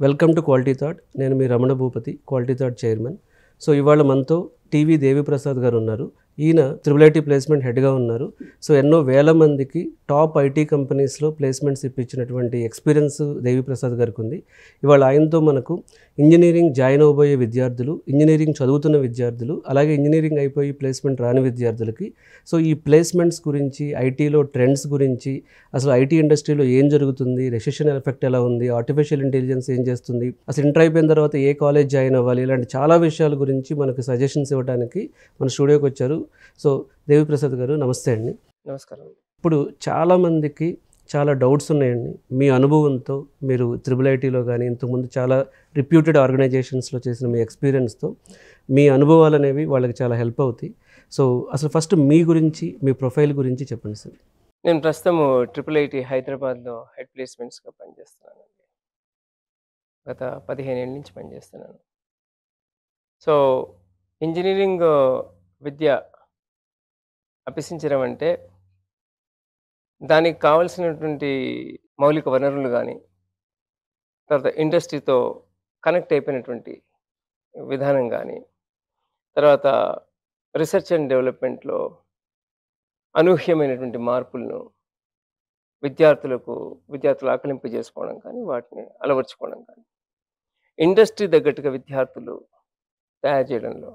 Welcome to quality thought. నేను మీ Ramana Bhupathi, quality thought chairman. So ఇవాళ మనతో టీవీ దేవిప్రసాద్ గారు ఉన్నారు. ఈయన త్రిబుల్ ఐటీ ప్లేస్మెంట్ హెడ్గా ఉన్నారు. సో ఎన్నో వేల మందికి టాప్ ఐటీ కంపెనీస్లో ప్లేస్మెంట్స్ ఇప్పించినటువంటి ఎక్స్పీరియన్స్ దేవిప్రసాద్ గారికి ఉంది. ఇవాళ ఆయనతో మనకు ఇంజనీరింగ్ జాయిన్ అవబోయే విద్యార్థులు, ఇంజనీరింగ్ చదువుతున్న విద్యార్థులు, అలాగే ఇంజనీరింగ్ అయిపోయి ప్లేస్మెంట్ రాని విద్యార్థులకి సో ఈ ప్లేస్మెంట్స్ గురించి, ఐటీలో ట్రెండ్స్ గురించి, అసలు ఐటీ ఇండస్ట్రీలో ఏం జరుగుతుంది, రెసెషన్ ఎఫెక్ట్ ఎలా ఉంది, ఆర్టిఫిషియల్ ఇంటెలిజెన్స్ ఏం చేస్తుంది, అసలు ఇంటర్ అయిపోయిన తర్వాత ఏ కాలేజ్ జాయిన్ అవ్వాలి, ఇలాంటి చాలా విషయాల గురించి మనకు సజెషన్స్ ఇవ్వడానికి మన స్టూడియోకి వచ్చారు. సో దేవిప్రసాద్ గారు నమస్తే అండి. నమస్కారం. ఇప్పుడు చాలామందికి చాలా డౌట్స్ ఉన్నాయండి. మీ అనుభవంతో, మీరు త్రిబుల్ ఐటీలో కానీ ఇంతకుముందు చాలా రిప్యూటెడ్ ఆర్గనైజేషన్స్లో చేసిన మీ ఎక్స్పీరియన్స్తో మీ అనుభవాలు అనేవి వాళ్ళకి చాలా హెల్ప్ అవుతాయి. సో అసలు ఫస్ట్ మీ గురించి, మీ ప్రొఫైల్ గురించి చెప్పండి సార్. నేను ప్రస్తుతం ట్రిపుల్ ఐటీ హైదరాబాద్లో హెడ్ ప్లేస్మెంట్స్గా పనిచేస్తున్నానండి. గత 15 ఏళ్ళ నుంచి పనిచేస్తున్నాను. సో ఇంజనీరింగ్ విద్య అభ్యసించడం అంటే దానికి కావాల్సినటువంటి మౌలిక వనరులు కానీ, తర్వాత ఇండస్ట్రీతో కనెక్ట్ అయిపోయినటువంటి విధానం కానీ, తర్వాత రీసెర్చ్ అండ్ డెవలప్మెంట్లో అనూహ్యమైనటువంటి మార్పులను విద్యార్థులు ఆకలింపు చేసుకోవడం కానీ, వాటిని అలవర్చుకోవడం కానీ, ఇండస్ట్రీ తగ్గట్టుగా విద్యార్థులు తయారు చేయడంలో,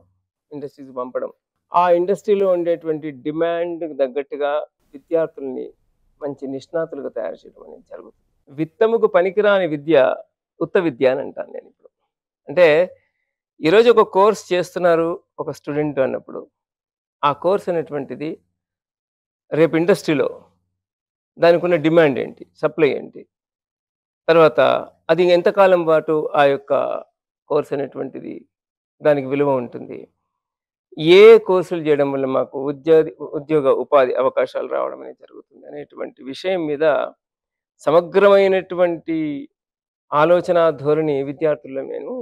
ఇండస్ట్రీకి పంపడం, ఆ ఇండస్ట్రీలో ఉండేటువంటి డిమాండ్ తగ్గట్టుగా విద్యార్థుల్ని మంచి నిష్ణాతులుగా తయారు చేయడం అనేది జరుగుతుంది. విత్తముకు పనికిరాని విద్య ఉత్త విద్య అని అంటాను నేను ఇప్పుడు. అంటే ఈరోజు ఒక కోర్స్ చేస్తున్నారు ఒక స్టూడెంట్ అన్నప్పుడు, ఆ కోర్స్ అనేటువంటిది రేపు ఇండస్ట్రీలో దానికి ఉన్న డిమాండ్ ఏంటి, సప్లై ఏంటి, తర్వాత అది ఎంతకాలం పాటు ఆ యొక్క కోర్స్ అనేటువంటిది దానికి విలువ ఉంటుంది, ఏ కోర్సులు చేయడం వల్ల మాకు ఉద్యోగ ఉపాధి అవకాశాలు రావడం అనేది జరుగుతుంది అనేటువంటి విషయం మీద సమగ్రమైనటువంటి ఆలోచన ధోరణి విద్యార్థుల్లో నేను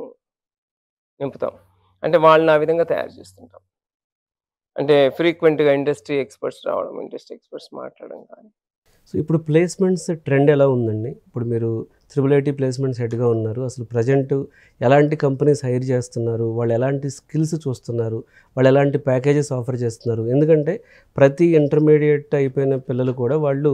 నింపుతాం. అంటే వాళ్ళని ఆ విధంగా తయారు చేస్తుంటాం. అంటే ఫ్రీక్వెంట్గా ఇండస్ట్రీ ఎక్స్పర్ట్స్ రావడం, ఇండస్ట్రీ ఎక్స్పర్ట్స్ మాట్లాడడం కానీ. సో ఇప్పుడు ప్లేస్మెంట్స్ ట్రెండ్ ఎలా ఉందండి? ఇప్పుడు మీరు త్రిబుల్ ఐటీ ప్లేస్మెంట్స్ హెడ్గా ఉన్నారు. అసలు ప్రజెంట్ ఎలాంటి కంపెనీస్ హైర్ చేస్తున్నారు, వాళ్ళు ఎలాంటి స్కిల్స్ చూస్తున్నారు, వాళ్ళు ఎలాంటి ప్యాకేజెస్ ఆఫర్ చేస్తున్నారు? ఎందుకంటే ప్రతి ఇంటర్మీడియట్ అయిపోయిన పిల్లలు కూడా వాళ్ళు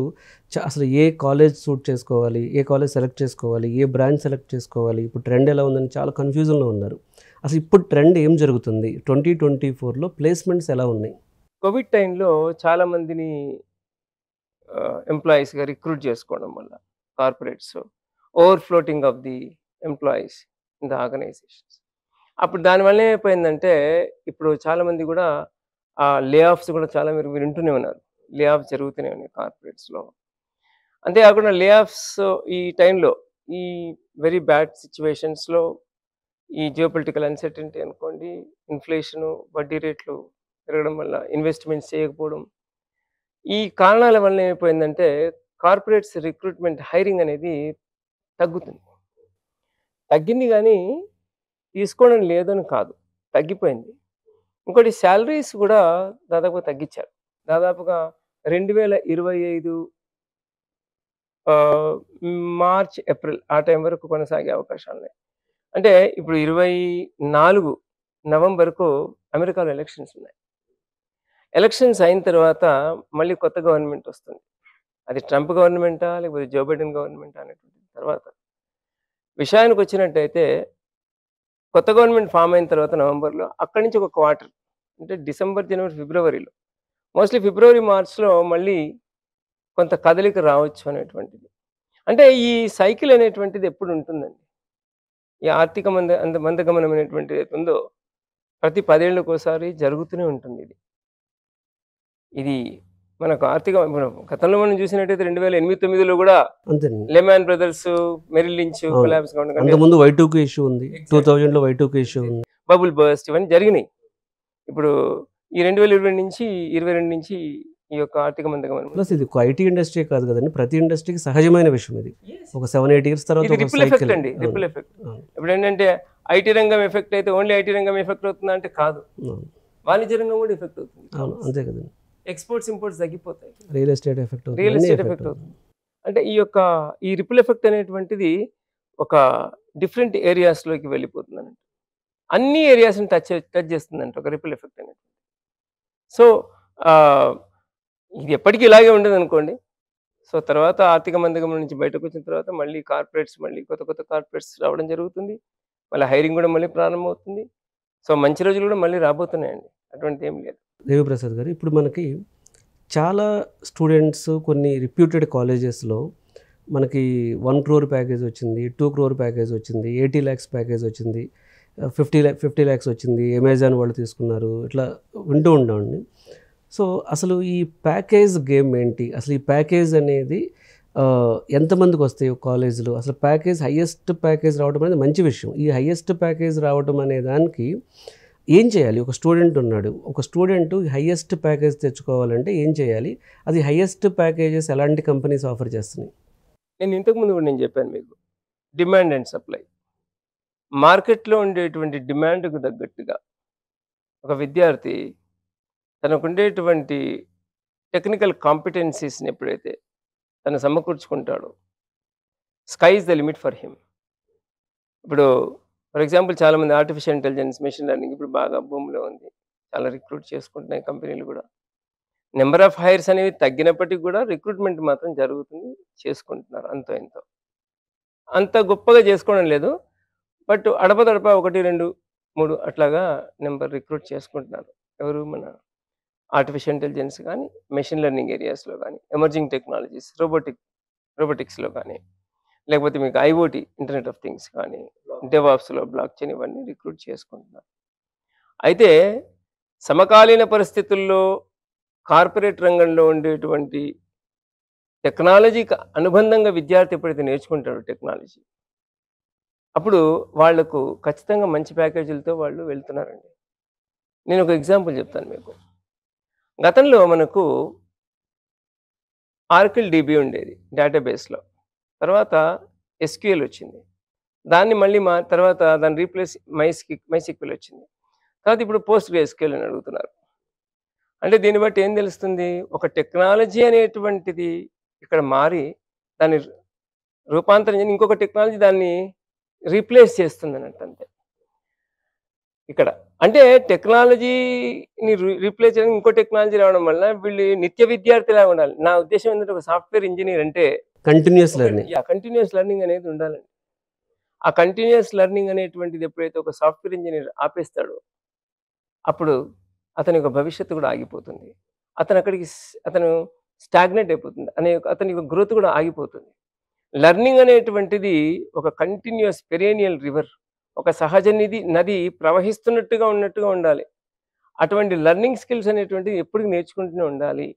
అసలు ఏ కాలేజ్ సూట్ చేసుకోవాలి, ఏ కాలేజ్ సెలెక్ట్ చేసుకోవాలి, ఏ బ్రాంచ్ సెలెక్ట్ చేసుకోవాలి, ఇప్పుడు ట్రెండ్ ఎలా ఉందని చాలా కన్ఫ్యూజన్లో ఉన్నారు. అసలు ఇప్పుడు ట్రెండ్ ఏం జరుగుతుంది? 2024లో ప్లేస్మెంట్స్ ఎలా ఉన్నాయి? కోవిడ్ టైంలో చాలామందిని ఎంప్లాయీస్గా రిక్రూట్ చేసుకోవడం వల్ల corporates overfloating of the employees in the organisations. అప్పుడు దానివల్ల ఏమైపోయిందంటే ఇప్పుడు చాలామంది కూడా లే ఆఫ్స్ కూడా చాలా మీరు వింటూనే ఉన్నారు. లే ఆఫ్ జరుగుతూనే ఉన్నాయి కార్పొరేట్స్లో. అంతేకాకుండా లే ఆఫ్స్ ఈ టైంలో, ఈ వెరీ బ్యాడ్ సిచ్యువేషన్స్లో, ఈ జియోపొలిటికల్ అన్సర్టెనిటీ అనుకోండి, ఇన్ఫ్లేషను, వడ్డీ రేట్లు పెరగడం వల్ల ఇన్వెస్ట్మెంట్స్ చేయకపోవడం, ఈ కారణాల వల్ల ఏమైపోయిందంటే కార్పొరేట్స్ రిక్రూట్మెంట్ హైరింగ్ అనేది తగ్గింది కానీ తీసుకోవడం లేదని కాదు, తగ్గిపోయింది. ఇంకోటి శాలరీస్ కూడా దాదాపుగా తగ్గించారు. దాదాపుగా 2025 మార్చ్, ఏప్రిల్ ఆ టైం వరకు కొనసాగే అవకాశాలు ఉన్నాయి. అంటే ఇప్పుడు 24 నవంబర్కు అమెరికాలో ఎలక్షన్స్ ఉన్నాయి. ఎలక్షన్స్ అయిన తర్వాత మళ్ళీ కొత్త గవర్నమెంట్ వస్తుంది. అది ట్రంప్ గవర్నమెంటా లేకపోతే జో బైడెన్ గవర్నమెంటా అనేటువంటి తర్వాత విషయానికి వచ్చినట్టయితే, కొత్త గవర్నమెంట్ ఫామ్ అయిన తర్వాత నవంబర్లో, అక్కడి నుంచి ఒక క్వార్టర్ అంటే డిసెంబర్, జనవరి, ఫిబ్రవరిలో, మోస్ట్లీ ఫిబ్రవరి, మార్చ్లో మళ్ళీ కొంత కదలిక రావచ్చు అనేటువంటిది. అంటే ఈ సైకిల్ అనేటువంటిది ఎప్పుడు ఉంటుందండి. ఈ ఆర్థిక మందగమనం అనేటువంటిది ఏది ఉందో ప్రతి 10 ఏళ్ళకోసారి జరుగుతూనే ఉంటుంది. ఇది మనకు గతంలో మనం చూసినట్టయితే 2008-9లో కూడా Lehman brothers, Merrill Lynch collapse కావడం, అంతకుముందు Y2K ఇష్యూ ఉంది, 2000లో Y2K ఇష్యూ ఉంది, బబుల్ బర్స్ట్, ఇవన్నీ జరిగినాయి. ఇప్పుడు ఈ 2020 నుంచి 22 నుంచి ఈ యొక్క ఆర్థిక మందగమనం. ప్లస్ ఇది ఐటీ ఇండస్ట్రీ కాదు కదండి, ప్రతి ఇండస్ట్రీకి సహజమైన విషయం ఇది. ఒక 7-8 ఇయర్స్ తర్వాత రిపుల్ ఎఫెక్ట్ అండి, రిపుల్ ఎఫెక్ట్. ఇప్పుడు ఏంటంటే ఐటీ రంగం ఎఫెక్ట్ అయితే ఓన్లీ ఐటీ రంగం ఎఫెక్ట్ అవుతుందా అంటే కాదు, వాణిజ్య రంగం కూడా ఎఫెక్ట్ అవుతుంది. అంతే కదండి. ఎక్స్పోర్ట్స్ ఇంపోర్ట్స్ తగ్గిపోతాయి, రియల్ ఎస్టేట్ ఎఫెక్ట్ అవుతుంది. అంటే ఈ రిపుల్ ఎఫెక్ట్ అనేటువంటిది ఒక డిఫరెంట్ ఏరియాస్‌లోకి వెళ్ళిపోతుందనంట. అన్ని ఏరియాస్‌ని టచ్ చేస్తుందంట ఒక రిపుల్ ఎఫెక్ట్ అనేది. సో, ఆహ్, ఇది ఎప్పటికి ఇలాగే ఉండదనుకోండి. సో, తర్వాత ఆర్థిక మందగమనం నుంచి బయటకొచ్చిన తర్వాత మళ్ళీ కార్పొరేట్స్ మళ్ళీ కొత్త కొత్త కార్పొరేట్స్ రావడం జరుగుతుంది. మళ్ళీ హైరింగ్ గూడా మళ్ళీ ప్రారంభమవుతుంది. సో, మంచి రోజులు గూడా మళ్ళీ రాబోతున్నాయండి. అటువంటిదేం లేదు. దేవిప్రసాద్ గారు, ఇప్పుడు మనకి చాలా స్టూడెంట్స్ కొన్ని రిప్యూటెడ్ కాలేజెస్లో మనకి 1 crore ప్యాకేజ్ వచ్చింది, 2 crore ప్యాకేజ్ వచ్చింది, 80 lakhs ప్యాకేజ్ వచ్చింది, 50 lakhs వచ్చింది, అమెజాన్ వాళ్ళు తీసుకున్నారు, ఇట్లా వింటూ ఉంటామండి. సో అసలు ఈ ప్యాకేజ్ గేమ్ ఏంటి? అసలు ఈ ప్యాకేజ్ అనేది ఎంతమందికి వస్తాయి కాలేజీలో? అసలు ప్యాకేజ్ హైయెస్ట్ ప్యాకేజ్ రావడం అనేది మంచి విషయం. ఈ హైయెస్ట్ ప్యాకేజ్ రావడం అనే దానికి ఏం చేయాలి? ఒక స్టూడెంట్ ఉన్నాడు, ఒక స్టూడెంట్ హైయెస్ట్ ప్యాకేజ్ తెచ్చుకోవాలంటే ఏం చేయాలి? అది హైయెస్ట్ ప్యాకేజెస్ ఎలాంటి కంపెనీస్ ఆఫర్ చేస్తున్నాయి? నేను ఇంతకుముందు కూడా నేను చెప్పాను మీకు. Demand and supply. మార్కెట్‌లో ఉండేటువంటి డిమాండ్‌కు తగ్గట్టుగా ఒక విద్యార్థి తనకుండేటువంటి టెక్నికల్ కాంపిటెన్సీస్‌ని ఎప్పుడైతే తను సమకూర్చుకుంటాడో, sky is the limit for him. ఇప్పుడు ఫర్ ఎగ్జాంపుల్ చాలామంది ఆర్టిఫిషియల్ ఇంటెలిజెన్స్, మెషిన్ లెర్నింగ్ ఇప్పుడు బాగా భూమిలో ఉంది. చాలా రిక్రూట్ చేసుకుంటున్నాయి కంపెనీలు కూడా. నెంబర్ ఆఫ్ హైర్స్ అనేవి తగ్గినప్పటికి కూడా రిక్రూట్‌మెంట్ మాత్రం జరుగుతుంది. చేసుకుంటున్నారు అంతో ఇంతో. అంత గొప్పగా చేసుకోవడం లేదు. బట్ అడపదడప 1, 2, 3 అట్లాగా రిక్రూట్ చేసుకుంటున్నారు. ఎవరు? మన ఆర్టిఫిషియల్ ఇంటెలిజెన్స్ గానీ, మెషిన్ లెర్నింగ్ ఏరియాస్‌లో గానీ, ఎమర్జింగ్ టెక్నాలజీస్, రోబోటిక్స్‌లో గానీ, లేకపోతే మీకు ఐఓటీ, ఇంటర్నెట్ ఆఫ్ థింగ్స్ కానీ, డెవాప్స్‌లో బ్లాక్ చైన్ ఇవన్నీ రిక్రూట్ చేసుకుంటున్నారు. అయితే సమకాలీన పరిస్థితుల్లో కార్పొరేట్ రంగంలో ఉండేటువంటి టెక్నాలజీకి అనుబంధంగా విద్యార్థి ఎప్పుడైతే నేర్చుకుంటాడో టెక్నాలజీ, అప్పుడు వాళ్లకు ఖచ్చితంగా మంచి ప్యాకేజీలతో వాళ్ళు వెళ్తున్నారండి. నేను ఒక ఎగ్జాంపుల్ చెప్తాను మీకు. గతంలో మనకు ఆర్కిల్ డీబీ ఉండేది డేటాబేస్‌లో. తర్వాత ఎస్‌క్యూఎల్ వచ్చింది. దాన్ని మళ్ళీ తర్వాత దాన్ని రీప్లేస్ మైస్క్యూఎల్ వచ్చింది. తర్వాత ఇప్పుడు పోస్ట్ ఎస్‌క్యూఎల్ అని అడుగుతున్నారు. అంటే దీన్ని బట్టి ఏం తెలుస్తుంది? ఒక టెక్నాలజీ అనేటువంటిది ఇక్కడ మారి దాన్ని రూపాంతరం చెంది ఇంకొక టెక్నాలజీ దాన్ని రీప్లేస్ చేస్తుందన్నట్టు అంతే. ఇక్కడ అంటే టెక్నాలజీని రీప్లేస్ చేయడానికి ఇంకో టెక్నాలజీ రావడం వల్ల వీళ్ళు నిత్య విద్యార్థిలాగా ఉండాలి. నా ఉద్దేశం ఏంటంటే ఒక సాఫ్ట్‌వేర్ ఇంజినీర్ అంటే కంటిన్యూస్ లెర్నింగ్. కంటిన్యూస్ లెర్నింగ్ అనేది ఉండాలండి. ఆ కంటిన్యూస్ లెర్నింగ్ అనేటువంటిది ఎప్పుడైతే ఒక సాఫ్ట్‌వేర్ ఇంజినీర్ ఆపేస్తాడో, అప్పుడు అతని యొక్క భవిష్యత్తు కూడా ఆగిపోతుంది. అతను స్టాగ్నేట్ అయిపోతుంది. అతని యొక్క గ్రోత్ కూడా ఆగిపోతుంది. లెర్నింగ్ అనేటువంటిది ఒక కంటిన్యూస్ పెరేనియల్ రివర్, ఒక సహజ నది ప్రవహిస్తున్నట్టుగా ఉన్నట్టుగా ఉండాలి. అటువంటి లెర్నింగ్ స్కిల్స్ అనేటువంటివి ఎప్పటికి నేర్చుకుంటూనే ఉండాలి.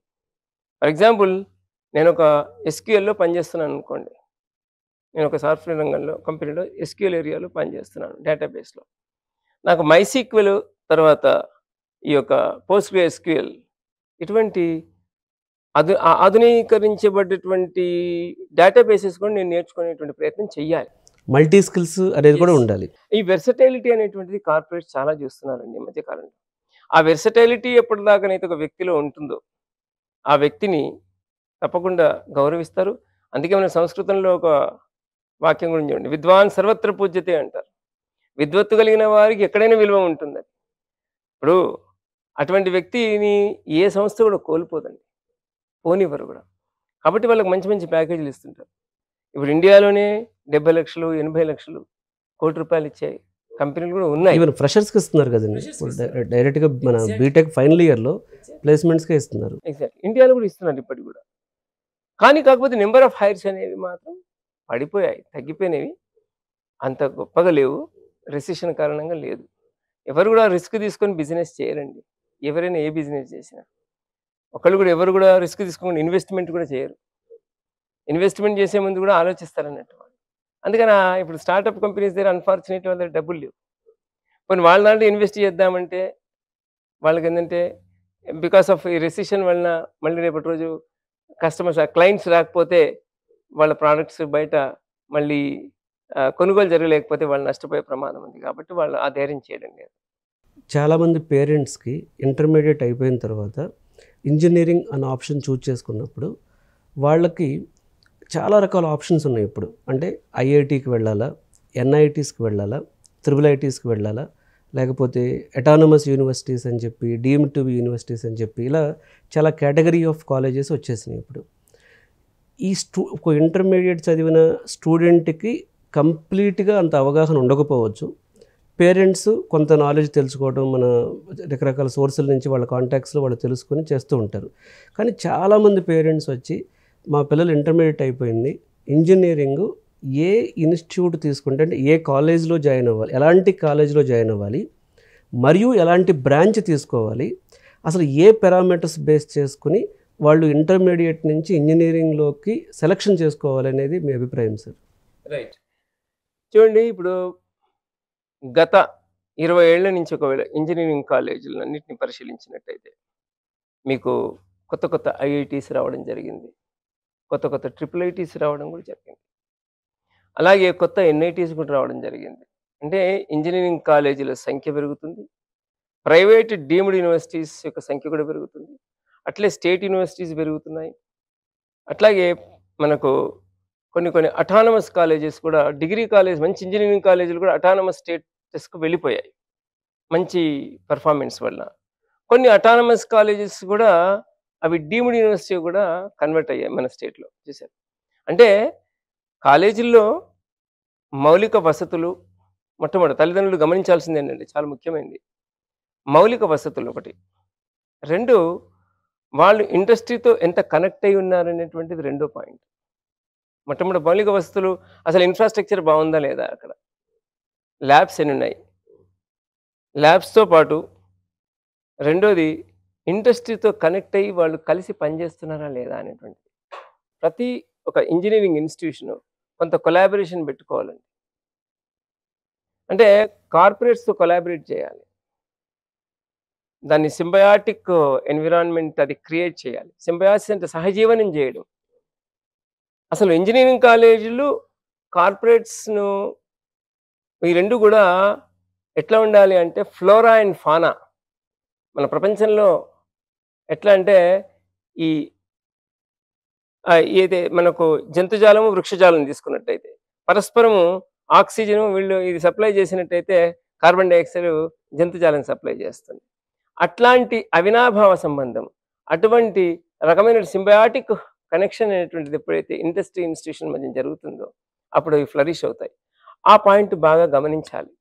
ఫర్ ఎగ్జాంపుల్ నేను ఒక ఎస్‌క్యూఎల్‌లో పనిచేస్తున్నాను అనుకోండి. నేను ఒక సాఫ్ట్‌వేర్ రంగంలో కంపెనీలో ఎస్‌క్యూఎల్ ఏరియాలో పనిచేస్తున్నాను డేటాబేస్‌లో. నాకు మైస్క్యూఎల్ తర్వాత ఈ యొక్క పోస్ట్ ఎస్‌క్యూఎల్ ఇటువంటి ఆధునీకరించబడ్డటువంటి డేటాబేసెస్ కూడా నేను నేర్చుకునేటువంటి ప్రయత్నం చెయ్యాలి. మల్టీ స్కిల్స్ అనేది కూడా ఉండాలి. ఈ వెర్సటైలిటీ అనేటువంటిది కార్పొరేట్స్ చాలా చూస్తున్నారండి ఈ మధ్య కాలంలో. ఆ వెర్సటైలిటీ ఎప్పటిదాకానైతే ఒక వ్యక్తిలో ఉంటుందో, ఆ వ్యక్తిని తప్పకుండా గౌరవిస్తారు. అందుకే మన సంస్కృతంలో ఒక వాక్యం గురించి చూడండి, విద్వాన్ సర్వత్ర పూజ్యతే అంటారు. విద్వత్తు కలిగిన వారికి ఎక్కడైనా విలువ ఉంటుంది. ఇప్పుడు అటువంటి వ్యక్తిని ఏ సంస్థ కూడా కోల్పోదండి, పోనివ్వరు కూడా. కాబట్టి వాళ్ళకి మంచి మంచి ప్యాకేజీలు ఇస్తుంటారు. ఇప్పుడు ఇండియాలోనే 70 లక్షలు, 80 లక్షలు, కోటి రూపాయలు ఇచ్చే కంపెనీలు కూడా ఉన్నాయి. ఈవెన్ ఫ్రెషర్స్కి ఇస్తున్నారు కదండి. డైరెక్ట్గా మన బీటెక్ ఫైనల్ ఇయర్లో ప్లేస్మెంట్స్కే ఇస్తున్నారు. ఎగ్జాక్ట్. ఇండియాలో కూడా ఇస్తున్నారు ఇప్పటికి కూడా. కానీ కాకపోతే నెంబర్ ఆఫ్ హైర్స్ అనేవి మాత్రం పడిపోయాయి, తగ్గిపోయినవి. అంత గొప్పగా లేవు. రెసిషన్ కారణంగా లేదు. ఎవరు కూడా రిస్క్ తీసుకొని బిజినెస్ చేయరండి. ఎవరైనా ఏ బిజినెస్ చేసినా ఒకళ్ళు కూడా ఎవరు కూడా రిస్క్ తీసుకోకుండా ఇన్వెస్ట్మెంట్ కూడా చేయరు. ఇన్వెస్ట్మెంట్ చేసే ముందు కూడా ఆలోచిస్తారన్నట్టు. అందుకని ఇప్పుడు స్టార్టప్ కంపెనీస్ దగ్గర అన్ఫార్చునేట్లీ వాళ్ళ దగ్గర డబ్బులు లేవు. కొన్ని వాళ్ళ దాంట్లో ఇన్వెస్ట్ చేద్దామంటే వాళ్ళకి ఏంటంటే బికాస్ ఆఫ్ ఈ రెసిషన్ వలన మళ్ళీ రేపటి రోజు క్లయింట్స్ రాకపోతే వాళ్ళ ప్రోడక్ట్స్ బయట మళ్ళీ కొనుగోలు జరగలేకపోతే వాళ్ళు నష్టపోయే ప్రమాదం ఉంది. కాబట్టి వాళ్ళు ఆ ధైర్యం చేయడం లేదు. చాలామంది పేరెంట్స్కి ఇంటర్మీడియట్ అయిపోయిన తర్వాత ఇంజనీరింగ్ అనే ఆప్షన్ చూజ్ చేసుకున్నప్పుడు వాళ్ళకి చాలా రకాల ఆప్షన్స్ ఉన్నాయి. ఇప్పుడు అంటే ఐఐటికి వెళ్ళాలా, ఎన్ఐటీస్కి వెళ్ళాలా, త్రిబుల్ ఐటీస్కి వెళ్ళాలా, లేకపోతే అటానమస్ యూనివర్సిటీస్ అని చెప్పి, డీమ్డ్ టు బి యూనివర్సిటీస్ అని చెప్పి, ఇలా చాలా కేటగిరీ ఆఫ్ కాలేజెస్ వచ్చేసినాయి ఇప్పుడు. ఈ ఒక ఇంటర్మీడియట్ చదివిన స్టూడెంట్కి కంప్లీట్గా అంత అవగాహన ఉండకపోవచ్చు. పేరెంట్స్ కొంత నాలెడ్జ్ తెలుసుకోవడం, మన రకరకాల సోర్సుల నుంచి వాళ్ళ కాంటాక్ట్స్లో వాళ్ళు తెలుసుకొని చేస్తూ ఉంటారు. కానీ చాలామంది పేరెంట్స్ వచ్చి, మా పిల్లలు ఇంటర్మీడియట్ అయిపోయింది, ఇంజనీరింగ్ ఏ ఇన్స్టిట్యూట్ తీసుకుంటే, అంటే ఏ కాలేజ్లో జాయిన్ అవ్వాలి, ఎలాంటి కాలేజ్లో జాయిన్ అవ్వాలి, మరియు ఎలాంటి బ్రాంచ్ తీసుకోవాలి, అసలు ఏ పారామీటర్స్ బేస్ చేసుకుని వాళ్ళు ఇంటర్మీడియట్ నుంచి ఇంజనీరింగ్లోకి సెలక్షన్ చేసుకోవాలనేది మీ అభిప్రాయం సార్? రైట్. చూడండి, ఇప్పుడు గత 20 ఏళ్ల నుంచి ఒకవేళ ఇంజనీరింగ్ కాలేజీలన్నింటినీ పరిశీలించినట్టయితే మీకు కొత్త కొత్త ఐఐటీస్ రావడం జరిగింది, కొత్త కొత్త ట్రిపుల్ ఐటీస్ రావడం కూడా జరిగింది, అలాగే కొత్త ఎన్ఐటీస్ కూడా రావడం జరిగింది. అంటే ఇంజనీరింగ్ కాలేజీల సంఖ్య పెరుగుతుంది, ప్రైవేట్ డీమ్డ్ యూనివర్సిటీస్ యొక్క సంఖ్య కూడా పెరుగుతుంది, అట్లే స్టేట్ యూనివర్సిటీస్ పెరుగుతున్నాయి. అట్లాగే మనకు కొన్ని కొన్ని అటానమస్ కాలేజెస్ కూడా, డిగ్రీ కాలేజ్, మంచి ఇంజనీరింగ్ కాలేజీలు కూడా అటానమస్ స్టేటస్కు వెళ్ళిపోయాయి మంచి పర్ఫార్మెన్స్ వల్ల. కొన్ని అటానమస్ కాలేజెస్ కూడా అవి డీమ్డ్ యూనివర్సిటీ కూడా కన్వర్ట్ అయ్యాయి మన స్టేట్లో, చూసారు. అంటే కాలేజీల్లో మౌలిక వసతులు, మొట్టమొదటి తల్లిదండ్రులు గమనించాల్సింది ఏంటంటే చాలా ముఖ్యమైనది, మౌలిక వసతులు ఒకటి. 2, వాళ్ళు ఇండస్ట్రీతో ఎంత కనెక్ట్ అయి ఉన్నారనేటువంటిది రెండో పాయింట్. మొట్టమొదటి మౌలిక వసతులు, అసలు ఇన్ఫ్రాస్ట్రక్చర్ బాగుందా లేదా, అక్కడ ల్యాబ్స్ ఎన్ని ఉన్నాయి, ల్యాబ్స్తో పాటు రెండోది ఇండస్ట్రీతో కనెక్ట్ అయ్యి వాళ్ళు కలిసి పనిచేస్తున్నారా లేదా అనేటువంటిది. ప్రతి ఒక ఇంజనీరింగ్ ఇన్స్టిట్యూషను కొంత కొలాబరేషన్ పెట్టుకోవాలండి. అంటే కార్పొరేట్స్తో కొలాబరేట్ చేయాలి, దాన్ని సింబయాటిక్ ఎన్విరాన్మెంట్ అది క్రియేట్ చేయాలి. సింబయాసిస్ అంటే సహజీవనం చేయడం. అసలు ఇంజనీరింగ్ కాలేజీలు కార్పొరేట్స్ను ఈ రెండు కూడా ఎట్లా ఉండాలి అంటే ఫ్లోరా అండ్ ఫానా. మన ప్రపంచంలో ఎట్లా అంటే ఈ ఏదే మనకు జంతుజాలము వృక్షజాలం తీసుకున్నట్టయితే పరస్పరము ఆక్సిజన్ వీళ్ళు ఇది సప్లై చేసినట్టయితే కార్బన్ డైఆక్సైడ్ జంతుజాలం సప్లై చేస్తుంది. అట్లాంటి అవినాభావ సంబంధం, అటువంటి రకమైన సింబయాటిక్ కనెక్షన్ అనేటువంటిది ఎప్పుడైతే ఇండస్ట్రీ ఇన్స్టిట్యూషన్ మధ్య జరుగుతుందో అప్పుడు అవి ఫ్లరిష్ అవుతాయి. ఆ పాయింట్ బాగా గమనించాలి.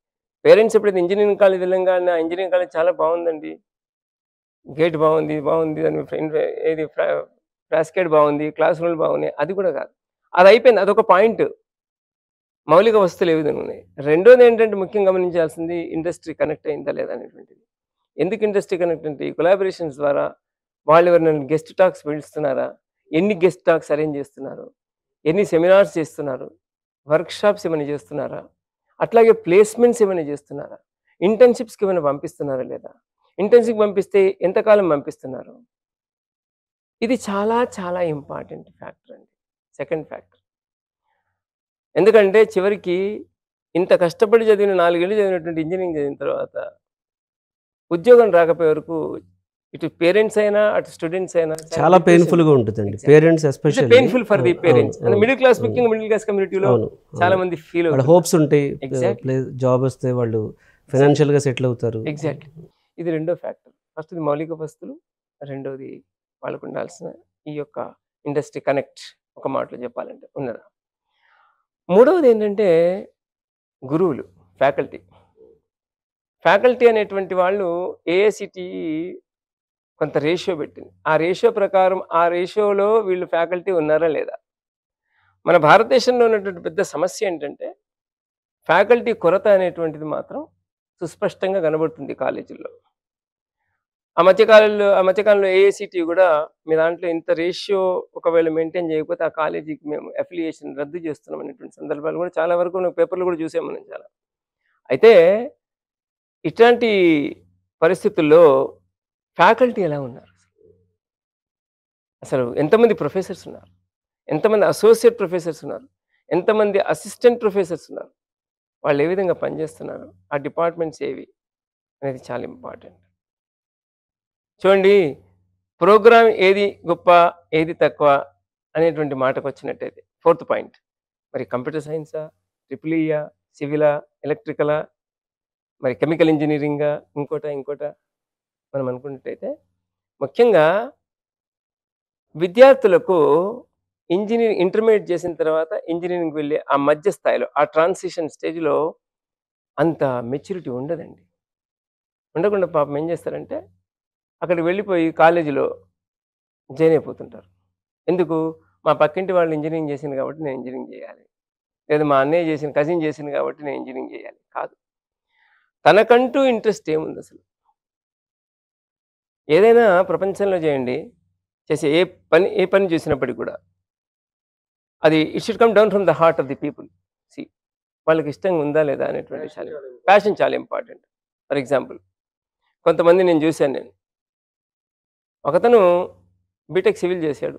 పేరెంట్స్ ఎప్పుడైతే engineering college Telangana engineering college చాలా బాగుందండి, గేట్ బాగుంది బాగుంది అని ఏది ఫ్రాస్కేట్ బాగుంది, క్లాస్ రూమ్లు బాగున్నాయి, అది కూడా కాదు. అది అయిపోయింది, అదొక పాయింట్. మౌలిక వస్తువులు ఏ విధంగా ఉన్నాయి. రెండోది ఏంటంటే ముఖ్యంగా గమనించాల్సింది ఇండస్ట్రీ కనెక్ట్ అయిందా లేదా అనేటువంటిది. ఎందుకు ఇండస్ట్రీ కనెక్ట్ అంటే ఈ కొలాబరేషన్స్ ద్వారా వాళ్ళు ఎవరైనా గెస్ట్ టాక్స్ పిలుస్తున్నారా, ఎన్ని గెస్ట్ టాక్స్ అరేంజ్ చేస్తున్నారు, ఎన్ని సెమినార్స్ చేస్తున్నారు, వర్క్షాప్స్ ఏమైనా చేస్తున్నారా, అట్లాగే ప్లేస్మెంట్స్ ఏమైనా చేస్తున్నారా, ఇంటర్న్షిప్స్కి ఏమైనా పంపిస్తున్నారా లేదా, ఇంటర్న్షిప్ పంపిస్తే ఎంతకాలం పంపిస్తున్నారు, ఇది చాలా చాలా ఇంపార్టెంట్ ఫ్యాక్టర్ అండి. Second factor. ఎందుకంటే చివరికి ఇంత కష్టపడి చదివిన 4 ఏళ్ళు చదివినటువంటి ఇంజనీరింగ్ చదివిన తర్వాత ఉద్యోగం రాకపోయే వరకు ఇటు పేరెంట్స్ అయినా అటు స్టూడెంట్స్ అయినా చాలా పెయిన్ఫుల్గా ఉంటుందండి. Parents especially painful for the parents. Middle class, ముఖ్యంగా మిడిల్ క్లాస్ కమ్యూనిటీలో చాలా మంది ఫీల్ అవుతారు. హోప్స్ ఉంటాయి, జాబ్ వస్తే వాళ్ళు ఫైనాన్షియల్గా సెటిల్ అవుతారు. ఎగ్జాక్ట్లీ. ఇది రెండో ఫ్యాక్టర్. ఫస్ట్ మౌలిక వస్తువులు, రెండోది వాళ్ళకు ఉండాల్సిన ఈ యొక్క ఇండస్ట్రీ కనెక్ట్, ఒక మాటలో చెప్పాలంటే ఉన్నదా. మూడవది ఏంటంటే గురువులు, ఫ్యాకల్టీ. ఫ్యాకల్టీ అనేటువంటి వాళ్ళు ఏఐసిటిఈ కొంత రేషియో పెట్టింది. ఆ రేషియో ప్రకారం ఆ రేషియోలో వీళ్ళు ఫ్యాకల్టీ ఉన్నారా లేదా. మన భారతదేశంలో ఉన్నటువంటి పెద్ద సమస్య ఏంటంటే ఫ్యాకల్టీ కొరత అనేటువంటిది మాత్రం సుస్పష్టంగా కనబడుతుంది కాలేజీల్లో. ఆ మధ్యకాలంలో ఏఐసిటి కూడా మీ దాంట్లో ఇంత రేషియో ఒకవేళ మెయింటైన్ చేయకపోతే ఆ కాలేజీకి మేము అఫిలియేషన్ రద్దు చేస్తున్నాం అనేటువంటి సందర్భాలు కూడా చాలా వరకు పేపర్లు కూడా చూసాం మనం చాలా. అయితే ఇట్లాంటి పరిస్థితుల్లో ఫ్యాకల్టీ ఎలా ఉన్నారు, అసలు ఎంతమంది ప్రొఫెసర్స్ ఉన్నారు, ఎంతమంది అసోసియేట్ ప్రొఫెసర్స్ ఉన్నారు, ఎంతమంది అసిస్టెంట్ ప్రొఫెసర్స్ ఉన్నారు, వాళ్ళు ఏ విధంగా పనిచేస్తున్నారు, ఆ డిపార్ట్మెంట్స్ ఏవి అనేది చాలా ఇంపార్టెంట్. చూడండి, ప్రోగ్రామ్ ఏది గొప్ప ఏది తక్కువ అనేటువంటి మాటకు వచ్చినట్టయితే ఫోర్త్ పాయింట్, మరి కంప్యూటర్ సైన్సా, ట్రిపుల్ ఈయా, సివిలా, ఎలక్ట్రికలా, మరి కెమికల్ ఇంజినీరింగా, ఇంకోటా మనం అనుకున్నట్టయితే ముఖ్యంగా విద్యార్థులకు ఇంటర్మీడియేట్ చేసిన తర్వాత ఇంజినీరింగ్‌కి వెళ్ళే ఆ మధ్య స్థాయిలో, ఆ ట్రాన్సిషన్ స్టేజ్‌లో అంత మెచ్యూరిటీ ఉండదండి. ఉండకుండా పాపం ఏం చేస్తారంటే, అక్కడికి వెళ్ళిపోయి కాలేజీలో జాయిన్ అయిపోతుంటారు. ఎందుకు? మా పక్కింటి వాళ్ళు ఇంజినీరింగ్ చేసిండ్రు కాబట్టి నేను ఇంజినీరింగ్ చేయాలి. లేదా మా అన్నయ్య కజిన్ చేసిండు కాబట్టి నేను ఇంజినీరింగ్ చేయాలి. కాదు. తనకంటూ ఇంట్రెస్ట్ ఏముందసలు? ఏదైనా ప్రపంచంలో చేయండి, చేసే ఏ పని చేసినప్పటికి కూడా అది it should come down from the heart of the people. See వాళ్ళకి ఇష్టంగా ఉందా లేదా అనేటువంటి విషయాలు. ప్యాషన్ చాలా ఇంపార్టెంట్. ఫర్ ఎగ్జాంపుల్ కొంతమంది నేను చూశాను. ఒకతను బీటెక్ సివిల్ చేశాడు.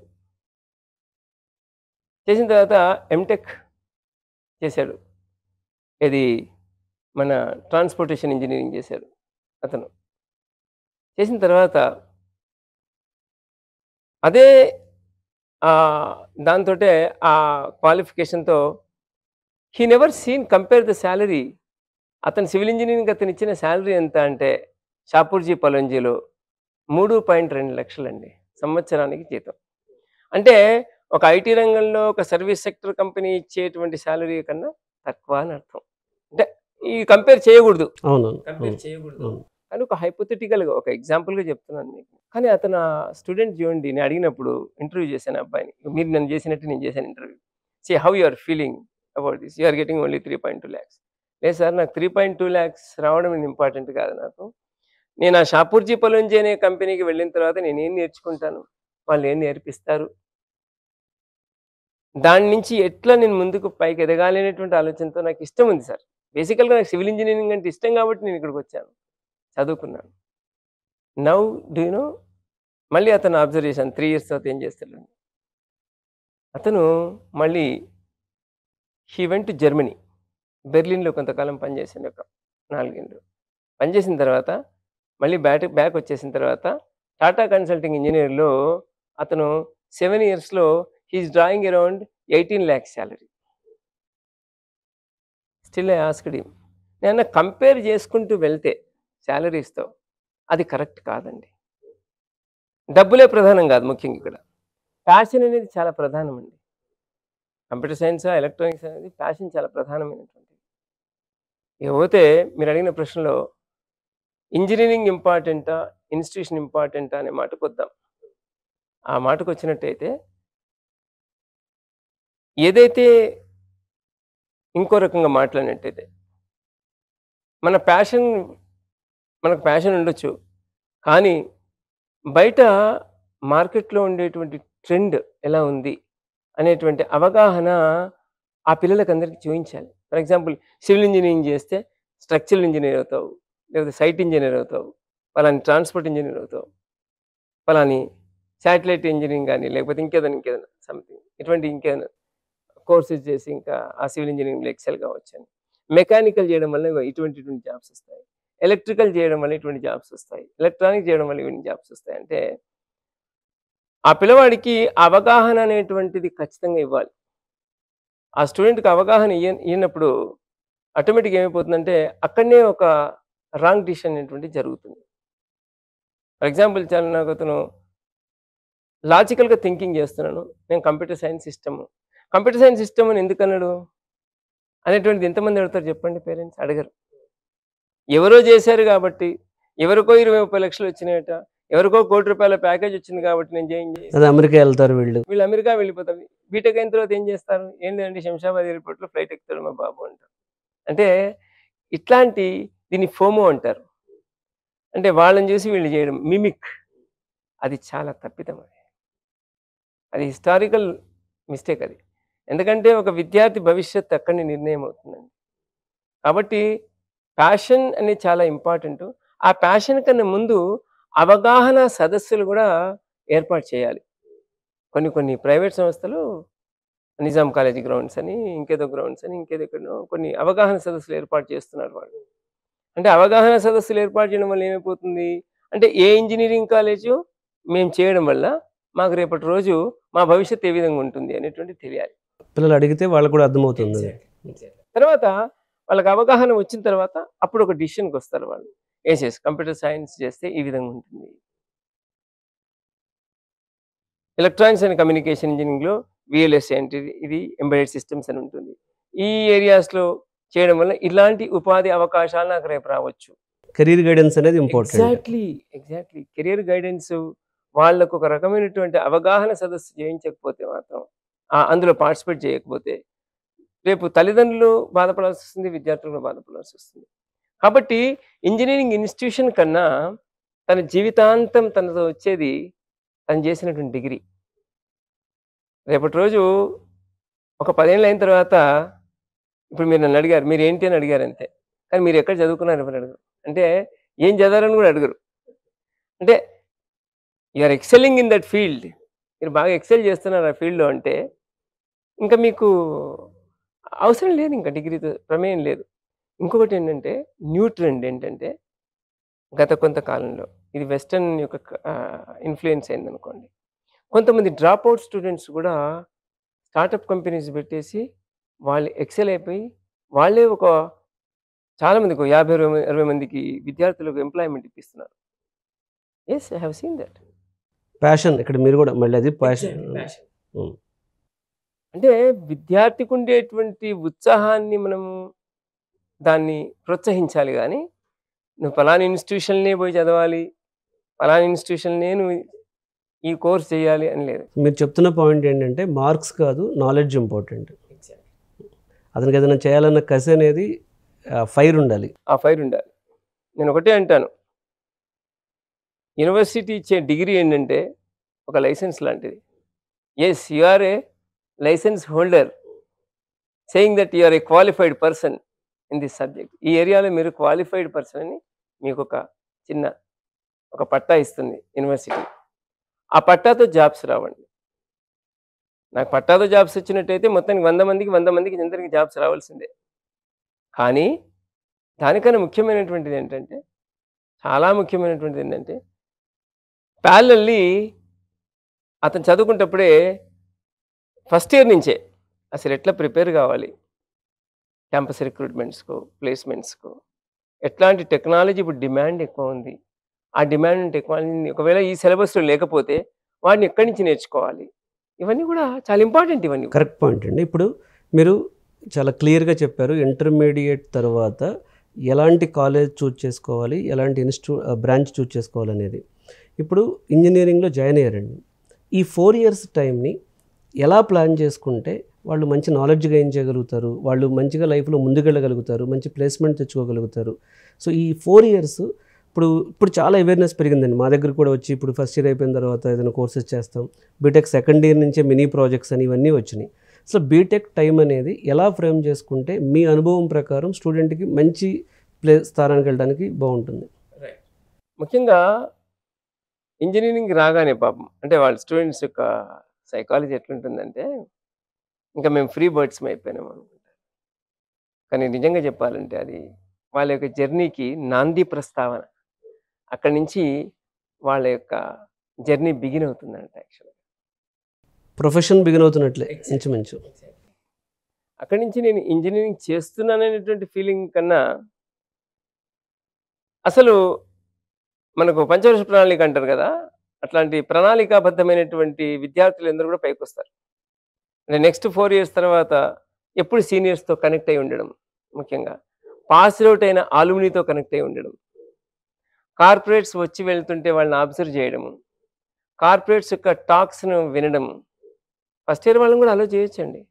చేసిన తర్వాత ఎంటెక్ చేశాడు. ఇది మన ట్రాన్స్‌పోర్టేషన్ ఇంజినీరింగ్ చేశాడు అతను. చేసిన తర్వాత అదే దాంతోటే ఆ క్వాలిఫికేషన్‌తో he never compare the salary. అతను సివిల్ ఇంజినీరింగ్‌కి అతనిచ్చిన సాలరీ ఎంత అంటే షాపూర్జీ పలోంజీలో 3.2 లక్షలండి సంవత్సరానికి జీతం. అంటే ఒక ఐటీ రంగంలో ఒక సర్వీస్ సెక్టర్ కంపెనీ ఇచ్చేటువంటి సాలరీ కన్నా తక్కువ అని అర్థం. అంటే ఈ కంపేర్ చేయకూడదు. అవునవును. కంపేర్ చేయకూడదు. అవును. కానీ ఒక హైపోథెటికల్‌గా ఒక ఎగ్జాంపుల్‌గా చెప్తున్నాను మీకు. కానీ అతను స్టూడెంట్ చూడండి, నేను అడిగినప్పుడు ఇంటర్వ్యూ చేశాను ఆ అబ్బాయిని. మీరు నన్ను చేసినట్టు నేను చేశాను interview. See how you are feeling about this? You are getting only 3.2 lakhs. లేదు సార్, నాకు 3.2 లాక్స్ రావడం ఇంపార్టెంట్ కాదు నాకు. నేను ఆ షాపూర్జీ పలోంజీ అనే కంపెనీకి వెళ్ళిన తర్వాత నేనేం నేర్చుకుంటాను? వాళ్ళు ఏం నేర్పిస్తారు? దాని నుంచి ఎట్లా నేను ముందుకు పైకి ఎదగాలి అనేటువంటి ఆలోచనతో నాకు ఇష్టం ఉంది సార్. బేసికల్‌గా నాకు సివిల్ ఇంజినీరింగ్ అంటే ఇష్టం కాబట్టి నేను ఇక్కడికొచ్చాను. చదువుకున్నాను. నౌ డూ యూ నో, మళ్ళీ అతను అబ్జర్వ్ చేశాను 3 ఇయర్స్ తర్వాత ఏం చేస్తాడని. అతను మళ్ళీ హి వెంట్ టు జర్మనీ. బెర్లిన్‌లో కొంతకాలం పనిచేసిండు. ఒక 4 ఏళ్ళు. పనిచేసిన తర్వాత మళ్ళీ బ్యాక్ వచ్చేసిన తర్వాత టాటా కన్సల్టింగ్ ఇంజినీర్‌లో అతను 7 ఇయర్స్‌లో he is drawing around 18 lakhs salary. Still I asked him. నేనన్నా కంపేర్ చేసుకుంటూ వెళ్తే సాలరీస్‌తో అది కరెక్ట్ కాదండి. డబ్బులే ప్రధానం కాదు ముఖ్యంగా ఇక్కడ. ప్యాషన్ అనేది చాలా ప్రధానమండి. కంప్యూటర్ సైన్సా, ఎలక్ట్రానిక్స్ అనేది ప్యాషన్ చాలా ప్రధానమైనటువంటిది. ఇకపోతే మీరు అడిగిన ప్రశ్నలో ఇంజినీరింగ్ ఇంపార్టెంటా? ఇన్‌స్టిట్యూషన్ ఇంపార్టెంటా? అనే మాటకొద్దాం. ఆ మాటకొచ్చినట్టయితే ఏదైతే ఇంకో రకంగా మాట్లాడినట్టయితే మన ప్యాషన్ మనకు ప్యాషన్ ఉండొచ్చు. కానీ బయట మార్కెట్‌లో ఉండేటువంటి ట్రెండ్ ఎలా ఉంది అనేటువంటి అవగాహన ఆ పిల్లలకందరికీ చూయించాలి. ఫర్ ఎగ్జాంపుల్ సివిల్ ఇంజినీరింగ్ చేస్తే స్ట్రక్చరల్ ఇంజినీర్ అవుతావు. లేకపోతే సైట్ ఇంజినీర్ అవుతావు. పలాని ట్రాన్స్‌పోర్ట్ ఇంజినీర్ అవుతావు. పలాని శాటిలైట్ ఇంజినీరింగ్ గాని, లేకపోతే ఇంకేదైనా సంథింగ్ ఇటువంటి ఇంకేదైనా కోర్సెస్ చేసి ఇంకా ఆ సివిల్ ఇంజినీరింగ్‌లో ఎక్సెల్ కావచ్చని. మెకానికల్ చేయడం వల్ల ఇటువంటి జాబ్స్ వస్తాయి. ఎలక్ట్రికల్ చేయడం వల్ల ఇటువంటి జాబ్స్ వస్తాయి. ఎలక్ట్రానిక్ చేయడం వల్ల ఇటువంటి జాబ్స్ వస్తాయి. అంటే ఆ పిల్లవాడికి అవగాహన అనేటువంటిది ఖచ్చితంగా ఇవ్వాలి. ఆ స్టూడెంట్‌కి అవగాహన ఇయ్యనప్పుడు ఆటోమేటిక్‌గా ఏమైపోతుందంటే అక్కడనే ఒక రాంగ్ డిసిషన్ అనేటువంటిది జరుగుతుంది. ఫర్ ఎగ్జాంపుల్ నాకతను లాజికల్‌గా థింకింగ్ చేస్తున్నాను. నేను కంప్యూటర్ సైన్స్ ఇష్టము. కంప్యూటర్ సైన్స్ ఇష్టం అని ఎందుకన్నాడు? అనేటువంటిది ఎంతమంది అడుగుతారు చెప్పండి పేరెంట్స్? అడగరు. ఎవరో చేశారు కాబట్టి, ఎవరికో 20, 30 లక్షలు వచ్చినాయట, ఎవరికో ₹1,00,00,000 ప్యాకేజ్ వచ్చింది కాబట్టి నేను జాయిన్ చేసి అదే అమెరికా వెళ్తారు వీళ్ళు. వీళ్ళు అమెరికా వెళ్ళిపోతారు. బీటెక్ అయిన తర్వాత ఏం చేస్తారు? ఏం లేదండి, శంషాబాద్ ఎయిర్‌పోర్ట్‌లో ఫ్లైట్ ఎక్కుతాడు మా బాబు అంటారు. అంటే ఇట్లాంటి దీన్ని ఫోమో అంటారు. అంటే వాళ్ళని చూసి వీళ్ళు చేయడం మిమిక్. అది చాలా తప్పిదం అది. అది హిస్టారికల్ మిస్టేక్ అది. ఎందుకంటే ఒక విద్యార్థి భవిష్యత్తు అక్కడనే నిర్ణయం అవుతుందండి. కాబట్టి ప్యాషన్ అనేది చాలా ఇంపార్టెంటు. ఆ ప్యాషన్ కన్నా ముందు అవగాహన సదస్సులు గూడా ఏర్పాటు చేయాలి. కొన్ని ప్రైవేట్ సంస్థలు నిజాం కాలేజీ గ్రౌండ్స్ అని, ఇంకేదో గ్రౌండ్స్ అని, ఇంకేదో ఎక్కడనో కొన్ని అవగాహన సదస్సులు ఏర్పాటు చేస్తున్నారు వాళ్ళు. అంటే అవగాహన సదస్సులు ఏర్పాటు చేయడం వల్ల ఏమైపోతుంది? అంటే ఏ ఇంజినీరింగ్ కాలేజు మేము చేయడం వల్ల మాకు రేపటి రోజు మా భవిష్యత్తు ఏ విధంగా ఉంటుంది అనేటువంటిది తెలియాలి. పిల్లలు అడిగితే వాళ్ళకి కూడా అర్థమవుతుంది అది. తర్వాత వాళ్ళకి అవగాహన వచ్చిన తర్వాత అప్పుడు ఒక డిసిషన్‌కి వస్తారు వాళ్ళు. కంప్యూటర్ సైన్స్ చేస్తే ఈ విధంగా ఉంటుంది. ఎలక్ట్రానిక్స్ అండ్ కమ్యూనికేషన్ ఇంజినీరింగ్‌లో వీఎల్ఎస్ఐ అంటే ఇది ఎంబెడెడ్ సిస్టమ్స్ అని ఉంటుంది. ఈ ఏరియాస్‌లో చేయడం వల్ల ఇలాంటి ఉపాధి అవకాశాలు నాకు రేపు రావచ్చు. కెరీర్ గైడెన్స్ అనేది ఇంపార్టెంట్. ఎగ్జాక్ట్‌లీ. కెరియర్ గైడెన్సు వాళ్ళకు ఒక రకమైనటువంటి అవగాహన సదస్సు చేయించకపోతే మాత్రం అందులో పార్టిసిపేట్ చేయకపోతే రేపు తల్లిదండ్రులు బాధపడాల్సొస్తుంది. విద్యార్థులు కూడా బాధపడాల్సొస్తుంది. కాబట్టి ఇంజినీరింగ్ ఇన్‌స్టిట్యూషన్ కన్నా తన జీవితాంతం తనతో వచ్చేది తను చేసినటువంటి డిగ్రీ. రేపటి రోజు ఒక 10 ఏళ్ళు అయిన తర్వాత ఇప్పుడు మీరు నన్ను అడిగారు. మీరేంటి అని అడిగారు అంతే. కానీ మీరు ఎక్కడ చదువుకున్నారు అని అడగరు. అంటే ఏం చదివారని కూడా అడగరు. అంటే you are excelling in that field. మీరు బాగా ఎక్సెల్ చేస్తున్నారు ఆ ఫీల్డ్‌లో అంటే ఇంకా మీకు అవసరం లేదు, ఇంకా డిగ్రీతో ప్రమేయం లేదు. ఇంకొకటి ఏంటంటే న్యూ ట్రెండ్ ఏంటంటే గత కొంతకాలంలో ఇది వెస్టర్న్ యొక్క ఇన్‌ఫ్లూయెన్స్ అయిందనుకోండి. కొంతమంది డ్రాప్ ఔట్ స్టూడెంట్స్ కూడా స్టార్టప్ కంపెనీస్ పెట్టేసి వాళ్ళు ఎక్సెల్ అయిపోయి వాళ్ళే ఒక చాలా మందికి 50, 60 మందికి విద్యార్థులకు ఎంప్లాయ్‌మెంట్ ఇప్పిస్తున్నారు. Yes, I have seen that. Passion ఇక్కడ మీరు కూడా మళ్ళీ అది ప్యాషన్. అంటే విద్యార్థికి ఉండేటువంటి ఉత్సాహాన్ని మనము దాన్ని ప్రోత్సహించాలి గానీ, నువ్వు పలానా ఇన్‌స్టిట్యూషన్‌లే పోయి చదవాలి, పలానా ఇన్‌స్టిట్యూషన్‌లే నువ్వు ఈ కోర్స్ చేయాలి అని లేదు. మీరు చెప్తున్న పాయింట్ ఏంటంటే మార్క్స్ కాదు, నాలెడ్జ్ ఇంపార్టెంట్. అతనికి ఏదైనా చేయాలన్న కసి అనేది ఫైర్ ఉండాలి. ఆ ఫైర్ ఉండాలి. నేను ఒకటే అంటాను. యూనివర్సిటీ ఇచ్చే డిగ్రీ ఏంటంటే ఒక లైసెన్స్ లాంటిది. Yes, you are a license holder saying that you are a qualified person in this subject. ఈ ఏరియాలో మీరు క్వాలిఫైడ్ పర్సన్ అని మీకు చిన్న ఒక పట్టా ఇస్తుంది యూనివర్సిటీ. ఆ పట్టాతో జాబ్స్ రావండి. నాకు పట్టాతో జాబ్స్ వచ్చినట్టయితే మొత్తానికి 100 మందికి అందరికి జాబ్స్ రావాల్సిందే. కానీ దానికన్నా ముఖ్యమైనటువంటిది ఏంటంటే, చాలా ముఖ్యమైనటువంటిది ఏంటంటే ప్యారలల్లీ అతను చదువుకునేటప్పుడే ఫస్ట్ ఇయర్ నుంచే అసలు ఎట్లా ప్రిపేర్ కావాలి, క్యాంపస్ రిక్రూట్మెంట్స్‌కో, ప్లేస్‌మెంట్స్‌కో, ఎట్లాంటి టెక్నాలజీ ఇప్పుడు డిమాండ్ ఎక్కువ ఉంది. ఆ డిమాండ్ టెక్నాలజీని ఒకవేళ ఈ సిలబస్‌లో లేకపోతే వాటిని ఎక్కడి నుంచి నేర్చుకోవాలి, ఇవన్నీ కూడా చాలా ఇంపార్టెంట్. ఇవన్నీ కరెక్ట్ పాయింట్ అండి. ఇప్పుడు మీరు చాలా క్లియర్గా చెప్పారు ఇంటర్మీడియట్ తర్వాత ఎలాంటి కాలేజ్ చూజ్ చేసుకోవాలి, ఎలాంటి బ్రాంచ్ చూజ్ చేసుకోవాలి అనేది. ఇప్పుడు ఇంజనీరింగ్లో జాయిన్ అయ్యారండి. ఈ 4 ఇయర్స్ టైంని ఎలా ప్లాన్ చేసుకుంటే వాళ్ళు మంచి నాలెడ్జ్ గెయిన్ చేయగలుగుతారు, వాళ్ళు మంచిగా లైఫ్లో ముందుకెళ్ళగలుగుతారు, మంచి ప్లేస్మెంట్ తెచ్చుకోగలుగుతారు. సో ఈ 4 ఇయర్స్ ఇప్పుడు చాలా అవేర్నెస్ పెరిగిందండి. మా దగ్గర కూడా వచ్చి ఇప్పుడు ఫస్ట్ ఇయర్ అయిపోయిన తర్వాత ఏదైనా కోర్సెస్ చేస్తాం, బీటెక్ సెకండ్ ఇయర్ నుంచే మినీ ప్రాజెక్ట్స్ అని ఇవన్నీ వచ్చినాయి. సో బీటెక్ టైం అనేది ఎలా ఫ్రేమ్ చేసుకుంటే మీ అనుభవం ప్రకారం స్టూడెంట్కి మంచి స్థానానికి వెళ్ళడానికి బాగుంటుంది? ముఖ్యంగా ఇంజనీరింగ్ రాగానే పాపం అంటే వాళ్ళ స్టూడెంట్స్ యొక్క సైకాలజీ ఎట్లుంటుందంటే ఇంకా మేము ఫ్రీ బర్డ్స్ అయిపోయినాం అనుకుంటారు. కానీ నిజంగా చెప్పాలంటే అది వాళ్ళ యొక్క జర్నీకి నాంది ప్రస్తావన. అక్కడి నుంచి వాళ్ళ యొక్క జర్నీ బిగిన్ అవుతుందంట యాక్చువల్‌గా. ప్రొఫెషన్ బిగిన్ అవుతున్నట్లే ఇంచుమించు. అక్కడి నుంచి నేను ఇంజనీరింగ్ చేస్తున్నాననేటువంటి ఫీలింగ్ కన్నా అసలు మనకు పంచవర్ష ప్రణాళిక అంటారు కదా! అట్లాంటి ప్రణాళికాబద్ధమైనటువంటి విద్యార్థులందరూ కూడా పైకొస్తారు. అంటే నెక్స్ట్ 4 ఇయర్స్ తర్వాత ఎప్పుడు సీనియర్స్‌తో కనెక్ట్ అయ్యి ఉండడం. ముఖ్యంగా పాస్డ్ ఔట్ అయిన ఆలుమ్నితో కనెక్ట్ అయ్యి ఉండడం. కార్పొరేట్స్ వచ్చి వెళ్తుంటే వాళ్ళని అబ్జర్వ్ చేయడము. కార్పొరేట్స్ యొక్క టాక్స్‌ను వినడం. ఫస్ట్ ఇయర్ వాళ్ళని కూడా అలో చేయొచ్చండి.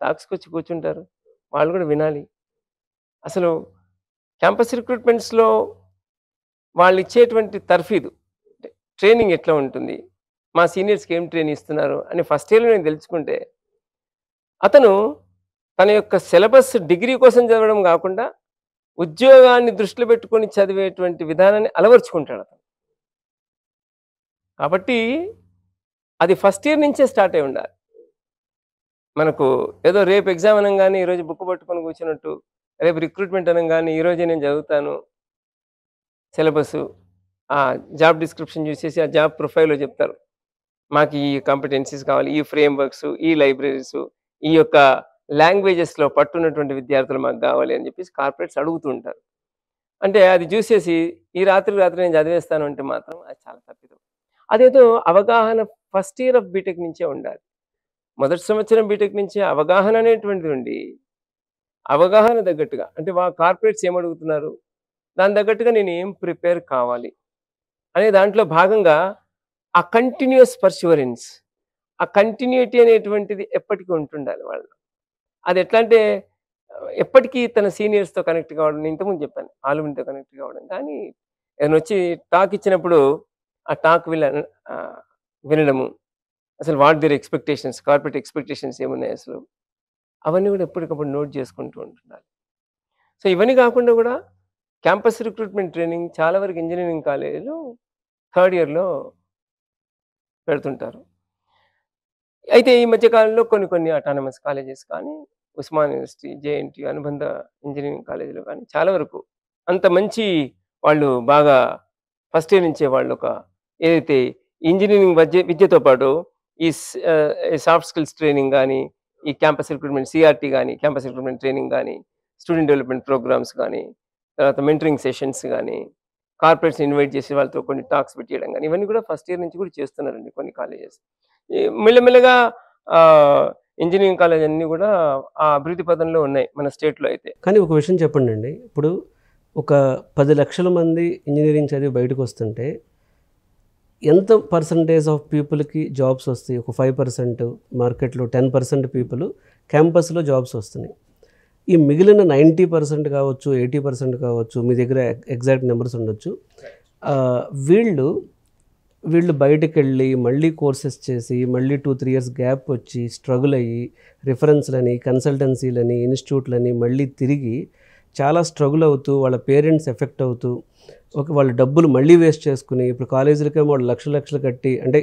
టాక్స్‌కి వచ్చి కూర్చుంటారు. వాళ్ళు కూడా వినాలి. అసలు క్యాంపస్ రిక్రూట్మెంట్స్‌లో వాళ్ళు ఇచ్చేటువంటి తర్ఫీదు, ట్రైనింగ్ ఎట్లా ఉంటుంది, మా సీనియర్స్‌కి ఏం ట్రైనింగ్ ఇస్తున్నారు అని ఫస్ట్ ఇయర్‌లో నేను తెలుసుకుంటే అతను తన యొక్క సిలబస్ డిగ్రీ కోసం చదవడం కాకుండా ఉద్యోగాన్ని దృష్టిలో పెట్టుకొని చదివేటువంటి విధానాన్ని అలవర్చుకుంటాడు అతను. కాబట్టి అది ఫస్ట్ ఇయర్ నుంచే స్టార్ట్ అయి ఉండాలి. మనకు ఏదో రేపు ఎగ్జామ్ అనంగానే ఈరోజు బుక్ పట్టుకొని కూర్చున్నట్టు, రేపు రిక్రూట్మెంట్ అనంగానే ఈరోజే నేను చదువుతాను సిలబసు, ఆ జాబ్ డిస్క్రిప్షన్ చూసేసి ఆ జాబ్ ప్రొఫైల్‌లో చెప్తారు. మాకు ఈ కాంపిటెన్సీస్ కావాలి, ఈ ఫ్రేమ్ వర్క్స్, ఈ లైబ్రరీస్, ఈ యొక్క లాంగ్వేజెస్లో పట్టున్నటువంటి విద్యార్థులు మాకు కావాలి అని చెప్పేసి కార్పొరేట్స్ అడుగుతూ ఉంటారు. అంటే అది చూసేసి ఈ రాత్రి నేను చదివేస్తాను అంటే మాత్రం అది చాలా తప్పిదం. అదేదో అవగాహన ఫస్ట్ ఇయర్ ఆఫ్ బీటెక్ నుంచే ఉండాలి. మొదటి సంవత్సరం బీటెక్ నుంచే అవగాహన అనేటువంటిది ఉండి, అవగాహన తగ్గట్టుగా అంటే కార్పొరేట్స్ ఏమడుగుతున్నారు, దాని తగ్గట్టుగా నేను ఏం ప్రిపేర్ కావాలి అనే దాంట్లో భాగంగా ఆ కంటిన్యూయస్ పర్స్యూరెన్స్, ఆ కంటిన్యూటీ అనేటువంటిది ఎప్పటికీ ఉంటుండాలి వాళ్ళు. అది ఎట్లా అంటే ఎప్పటికీ తన సీనియర్స్‌తో కనెక్ట్ కావడం. నేను ఇంతకుముందు చెప్పాను ఆలుమినితో కనెక్ట్ కావడం. కానీ ఏదైనా వచ్చి టాక్ ఇచ్చినప్పుడు ఆ టాక్ వినడము. అసలు what there expectations, corporate expectations ఏమున్నాయి అసలు? అవన్నీ కూడా ఎప్పటికప్పుడు నోట్ చేసుకుంటూ ఉంటుండాలి. సో ఇవన్నీ కాకుండా కూడా క్యాంపస్ రిక్రూట్మెంట్ ట్రైనింగ్ చాలా వరకు ఇంజినీరింగ్ కాలేజీలు థర్డ్ ఇయర్‌లో పెడుతుంటారు. అయితే ఈ మధ్య కాలంలో కొన్ని అటానమస్ కాలేజెస్ కానీ, ఉస్మాన్ యూనివర్సిటీ, జేఎన్‌టీయూ అనుబంధ ఇంజినీరింగ్ కాలేజీలు కానీ చాలా వరకు అంత మంచి వాళ్ళు బాగా ఫస్ట్ ఇయర్ నుంచే వాళ్ళొక ఏదైతే ఇంజినీరింగ్ విద్యతో పాటు ఈ సాఫ్ట్ స్కిల్స్ ట్రైనింగ్ గానీ, ఈ క్యాంపస్ రిక్రూట్మెంట్ సీఆర్‌టీ గానీ, క్యాంపస్ రిక్రూట్మెంట్ ట్రైనింగ్ గానీ, స్టూడెంట్ డెవలప్‌మెంట్ ప్రోగ్రామ్స్ గానీ, తర్వాత మెంటరింగ్ సెషన్స్ గానీ, కార్పొరేట్స్‌ని ఇన్వైట్ చేసి వాళ్ళతో కొన్ని టాక్స్ పెట్టియడం గానీ, ఇవన్నీ కూడా ఫస్ట్ ఇయర్ నుంచి కూడా చేస్తున్నారండి కొన్ని కాలేజెస్. ఈ మెల్లమెల్లగా ఇంజినీరింగ్ కాలేజ్ అన్నీ కూడా ఆ అభివృద్ధి పదంలో ఉన్నాయి మన స్టేట్‌లో అయితే. కానీ ఒక విషయం చెప్పండండి. ఇప్పుడు ఒక 10 లక్షల మంది ఇంజినీరింగ్ చదివి బయటకొస్తుంటే ఎంత పర్సంటేజ్ ఆఫ్ పీపుల్‌కి జాబ్స్ వస్తాయి? ఒక 5% మార్కెట్‌లో 10% పీపుల్ క్యాంపస్‌లో జాబ్స్ వస్తున్నాయి. ఈ మిగిలిన 90% కావచ్చు, 80% కావచ్చు, మీ దగ్గర ఎగ్జాక్ట్ నెంబర్స్ ఉండొచ్చు. వీళ్ళు బయటకెళ్ళి మళ్ళీ కోర్సెస్ చేసి మళ్ళీ 2-3 ఇయర్స్ గ్యాప్ వచ్చి స్ట్రగుల్ అయ్యి రిఫరెన్స్‌లని, కన్సల్టెన్సీలని, ఇన్‌స్టిట్యూట్‌లని మళ్ళీ తిరిగి చాలా స్ట్రగుల్ అవుతూ వాళ్ళ పేరెంట్స్ ఎఫెక్ట్ అవుతూ వాళ్ళ డబ్బులు మళ్ళీ వేస్ట్ చేసుకుని ఇప్పుడు కాలేజీలకేమో వాళ్ళు లక్షలు కట్టి అంటే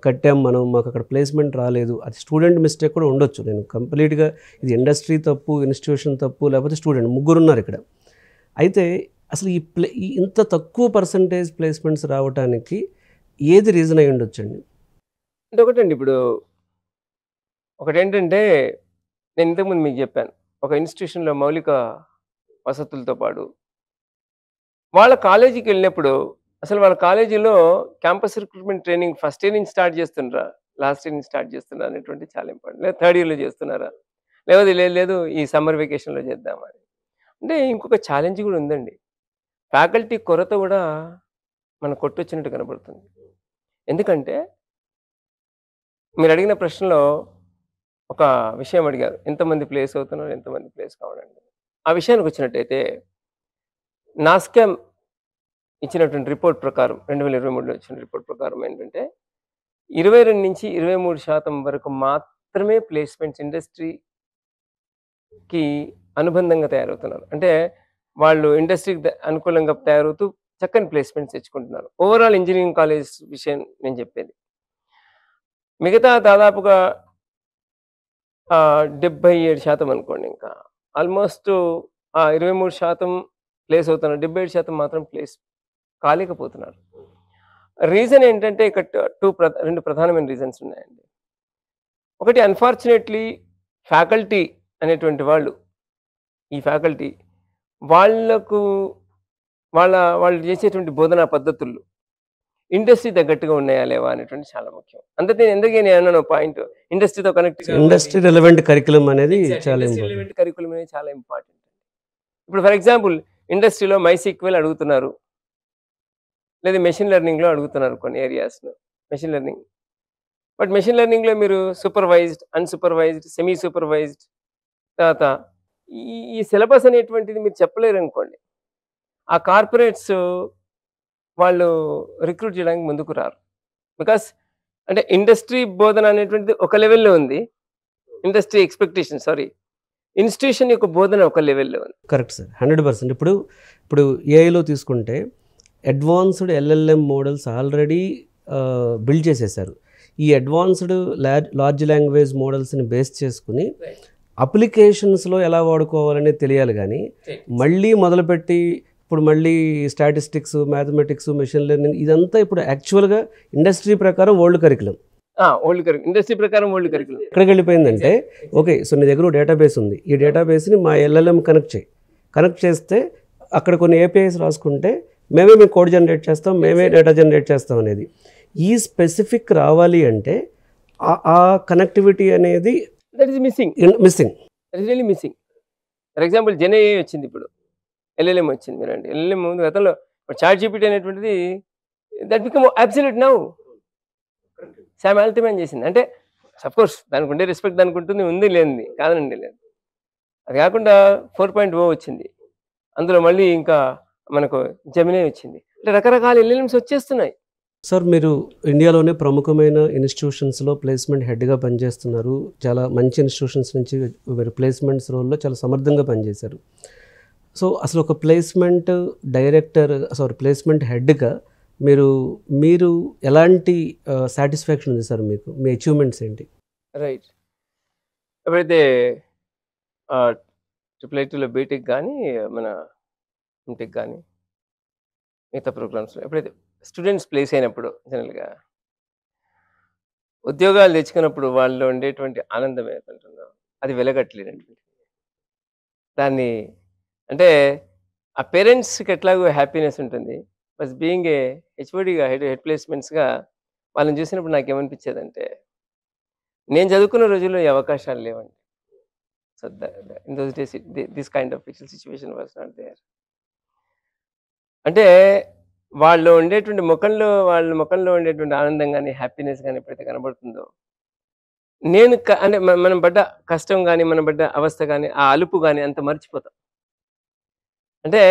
కట్టాం మనం, మాకు అక్కడ ప్లేస్మెంట్ రాలేదు. అది స్టూడెంట్ మిస్టేక్ కూడా ఉండొచ్చు. నేను కంప్లీట్గా ఇది ఇండస్ట్రీ తప్పు, ఇన్స్టిట్యూషన్ తప్పు, లేకపోతే స్టూడెంట్ ముగ్గురున్నారు ఇక్కడ. అయితే అసలు ఇంత తక్కువ పర్సంటేజ్ ప్లేస్మెంట్స్ రావడానికి ఏది రీజన్ అయి ఉండొచ్చండి? అంటే ఒకటండి, ఇప్పుడు ఒకటేంటంటే నేను ఇంతకుముందు మీకు చెప్పాను. ఒక ఇన్‌స్టిట్యూషన్‌లో మౌలిక వసతులతో పాటు వాళ్ళ కాలేజీకి వెళ్ళినప్పుడు అసలు వాళ్ళ కాలేజీలో campus recruitment training first year నుంచి స్టార్ట్ చేస్తుండ్రా, లాస్ట్ ఇయర్ నుంచి స్టార్ట్ చేస్తున్నారా అనేటువంటి చాలా ఇంపార్టెంట్. లేదా థర్డ్ ఇయర్‌లో చేస్తున్నారా, లేకపోతే లేదు ఈ సమ్మర్ వెకేషన్‌లో చేద్దామా అని. అంటే ఇంకొక ఛాలెంజ్ కూడా ఉందండి. ఫ్యాకల్టీ కొరత కూడా మనకు కొట్టొచ్చినట్టు కనబడుతుంది. ఎందుకంటే మీరు అడిగిన ప్రశ్నలో ఒక విషయం అడిగారు. ఎంతమంది ప్లేస్ అవుతున్నారు, ఎంతమంది ప్లేస్ కావడానికి. ఆ విషయానికి వచ్చినట్టయితే నాస్కామ్ ఇచ్చినటువంటి రిపోర్ట్ ప్రకారం 2023లో ఇచ్చిన రిపోర్ట్ ప్రకారం ఏంటంటే 22-23% వరకు మాత్రమే ప్లేస్మెంట్స్ ఇండస్ట్రీకి అనుబంధంగా తయారవుతున్నారు. అంటే వాళ్ళు ఇండస్ట్రీకి అనుకూలంగా తయారవుతూ చక్కని ప్లేస్మెంట్స్ తెచ్చుకుంటున్నారు. ఓవరాల్ ఇంజినీరింగ్ కాలేజ్ విషయం నేను చెప్పేది. మిగతా దాదాపుగా 77% అనుకోండి. ఇంకా ఆల్మోస్ట్ 23% ప్లేస్ అవుతున్నారు. 77% మాత్రం ప్లేస్ కాలేకపోతున్నారు. రీజన్ ఏంటంటే ఇక్కడ 2 ప్రధానమైన రీజన్స్ ఉన్నాయండి. ఒకటి అన్‌ఫార్చునేట్‌లీ ఫ్యాకల్టీ అనేటువంటి వాళ్ళు, ఈ ఫ్యాకల్టీ వాళ్ళు చేసేటువంటి బోధనా పద్ధతులు ఇండస్ట్రీ తగ్గట్టుగా ఉన్నాయా లేవా అనేటువంటి చాలా ముఖ్యం. అందుకే నేను అన్నాను పాయింట్, ఇండస్ట్రీతో కనెక్ట్ ఇండస్ట్రీ రెలెవెంట్ కరిక్యులం అనేది చాలా ఇంపార్టెంట్. కరిక్యులం అనేది చాలా ఇంపార్టెంట్. ఇప్పుడు ఫర్ ఎగ్జాంపుల్ ఇండస్ట్రీలో MySQL అడుగుతున్నారు, లేదా మెషిన్ లెర్నింగ్‌లో అడుగుతున్నారు కొన్ని ఏరియాస్‌లో మెషిన్ లెర్నింగ్. బట్ మెషిన్ లెర్నింగ్‌లో మీరు సూపర్వైజ్డ్, అన్‌సూపర్వైజ్డ్, సెమీ సూపర్వైజ్డ్ తర్వాత ఈ సిలబస్ అనేటువంటిది మీరు చెప్పలేరనుకోండి. ఆ కార్పొరేట్స్ వాళ్ళు రిక్రూట్ చేయడానికి ముందుకు రారు. బికాస్ అంటే ఇండస్ట్రీ బోధన అనేటువంటిది ఒక లెవెల్‌లో ఉంది. ఇండస్ట్రీ ఎక్స్‌పెక్టేషన్ ఇన్‌స్టిట్యూషన్ యొక్క బోధన ఒక లెవెల్‌లో ఉంది. Correct sir, 100%. ఇప్పుడు ఏఐలో తీసుకుంటే advanced LLM models already build చేసేసారు. ఈ అడ్వాన్స్డ్ లార్జ్ లాంగ్వేజ్ మోడల్స్ని బేస్ చేసుకుని అప్లికేషన్స్లో ఎలా వాడుకోవాలనేది తెలియాలి. కానీ మళ్ళీ మొదలుపెట్టి ఇప్పుడు మళ్ళీ స్టాటిస్టిక్స్, మ్యాథమెటిక్స్, మెషిన్ లెర్నింగ్ ఇదంతా ఇప్పుడు యాక్చువల్గా ఇండస్ట్రీ ప్రకారం old curriculum. Old curriculum, industry ప్రకారం ఓల్డ్ కరికులం. ఎక్కడికి వెళ్ళిపోయిందంటే ఓకే, సో నీ దగ్గర డేటాబేస్ ఉంది, ఈ డేటాబేస్ని మా ఎల్ఎల్ఎం కనెక్ట్ చేస్తే అక్కడ కొన్ని ఏపీఐస్ రాసుకుంటే మేమే మీకు కోడ్ జనరేట్ చేస్తాం, మేమే డేటా జనరేట్ చేస్తాం అనేది. ఈ స్పెసిఫిక్ రావాలి అంటే ఆ కనెక్టివిటీ అనేది that is missing. That is really missing. For example GenAI వచ్చింది, ఇప్పుడు ఎల్ఎల్ఎం వచ్చింది. మీరండి ఎల్ఎల్ఎం ముందు గతంలో చాట్ జీపీటీ అనేటువంటిది that become absolute now. Sam Altman చేసింది. అంటే కోర్స్ దానికి ఉండే రెస్పెక్ట్ దానికి ఉంటుంది, ఉంది లేనిది కాదనండి, లేదు. అది కాకుండా 4.0 వచ్చింది, అందులో మళ్ళీ ఇంకా మనకు జెమినీ వచ్చింది. అంటే రకరకాల ఎల్ఎల్ఎంస్ వచ్చేస్తున్నాయి. సార్, మీరు ఇండియాలోనే ప్రముఖమైన ఇన్స్టిట్యూషన్స్లో ప్లేస్మెంట్ హెడ్గా పనిచేస్తున్నారు. చాలా మంచి ఇన్స్టిట్యూషన్స్ నుంచి మీరు ప్లేస్మెంట్స్ రోల్లో చాలా సమర్థంగా పనిచేశారు. సో అసలు ఒక ప్లేస్మెంట్ డైరెక్టర్, ప్లేస్మెంట్ హెడ్గా మీరు ఎలాంటి సాటిస్ఫాక్షన్ ఉంది సార్ మీకు? మీ అచీవ్మెంట్స్ ఏంటి? రైట్. ఎప్పుడైతే IIITలో బీటెక్ కానీ, మన ఎంటెక్ కానీ, మిగతా ప్రోగ్రామ్స్లో ఎప్పుడైతే స్టూడెంట్స్ ప్లేస్ అయినప్పుడు, జనరల్గా ఉద్యోగాలు తెచ్చుకున్నప్పుడు వాళ్ళలో ఉండేటువంటి ఆనందం ఏదైతే ఉంటుందో అది వెలగట్లేనటువంటి దాన్ని. అంటే ఆ పేరెంట్స్కి ఎట్లాగో హ్యాపీనెస్ ఉంటుంది. బస్ బీయింగ్ ఏ హెచ్ఓడిగా, హెడ్ ప్లేస్మెంట్స్గా వాళ్ళని చూసినప్పుడు నాకేమనిపించేదంటే, నేను చదువుకున్న రోజుల్లో ఈ అవకాశాలు లేవండి. So in those days this kind of situation was not there. అంటే వాళ్ళ ముఖంలో ఉండేటువంటి ఆనందం కానీ, హ్యాపీనెస్ కానీ ఎప్పుడైతే కనబడుతుందో, నేను అంటే మనం పడ్డ కష్టం కానీ, మనం పడ్డ అవస్థ కానీ, ఆ అలుపు కానీ అంత మర్చిపోతాం. అంటే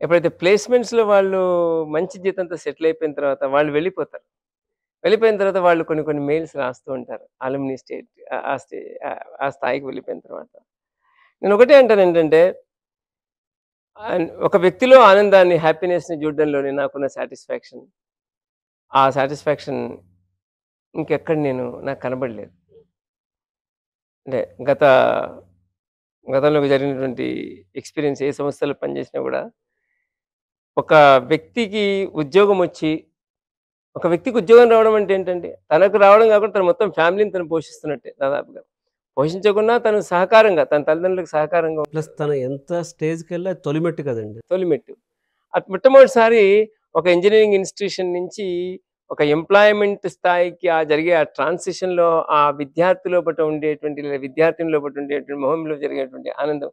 ఎప్పుడైతే ప్లేస్మెంట్స్లో వాళ్ళు మంచి జీతంతో సెటిల్ అయిపోయిన తర్వాత వాళ్ళు వెళ్ళిపోతారు. వెళ్ళిపోయిన తర్వాత వాళ్ళు కొన్ని మెయిల్స్ రాస్తూ ఉంటారు, అలుమ్ని స్టేట్ ఆ స్థాయికి వెళ్ళిపోయిన తర్వాత. నేను ఒకటే అంటాను ఏంటంటే, ఒక వ్యక్తిలో ఆనందాన్ని, హ్యాపీనెస్ని చూడడంలోనే నాకున్న సాటిస్ఫాక్షన్, ఆ సాటిస్ఫాక్షన్ ఇంకెక్కడ నాకు కనబడలేదు. అంటే గతంలో జరిగినటువంటి ఎక్స్పీరియన్స్, ఏ సంస్థలో పనిచేసినా కూడా ఒక వ్యక్తికి ఉద్యోగం రావడం అంటే ఏంటంటే, తనకు రావడం కాకుండా తన మొత్తం ఫ్యామిలీని తను పోషిస్తున్నట్టే దాదాపుగా. పోషించకున్నా తను సహకారంగా, తన తల్లిదండ్రులకు సహకారంగా, ప్లస్ తను ఎంత స్టేజ్కి వెళ్ళి తొలిమెట్టు కదండి. తొలిమెట్టు. మొట్టమొదటిసారి ఒక ఇంజనీరింగ్ ఇన్స్టిట్యూషన్ నుంచి ఒక ఎంప్లాయ్మెంట్ స్థాయికి జరిగే ఆ ట్రాన్సిషన్లో ఆ విద్యార్థి లోపల ఉండేటువంటి, లేదా విద్యార్థిని లోపల ఉండేటువంటి మొహంలో జరిగేటువంటి ఆనందం,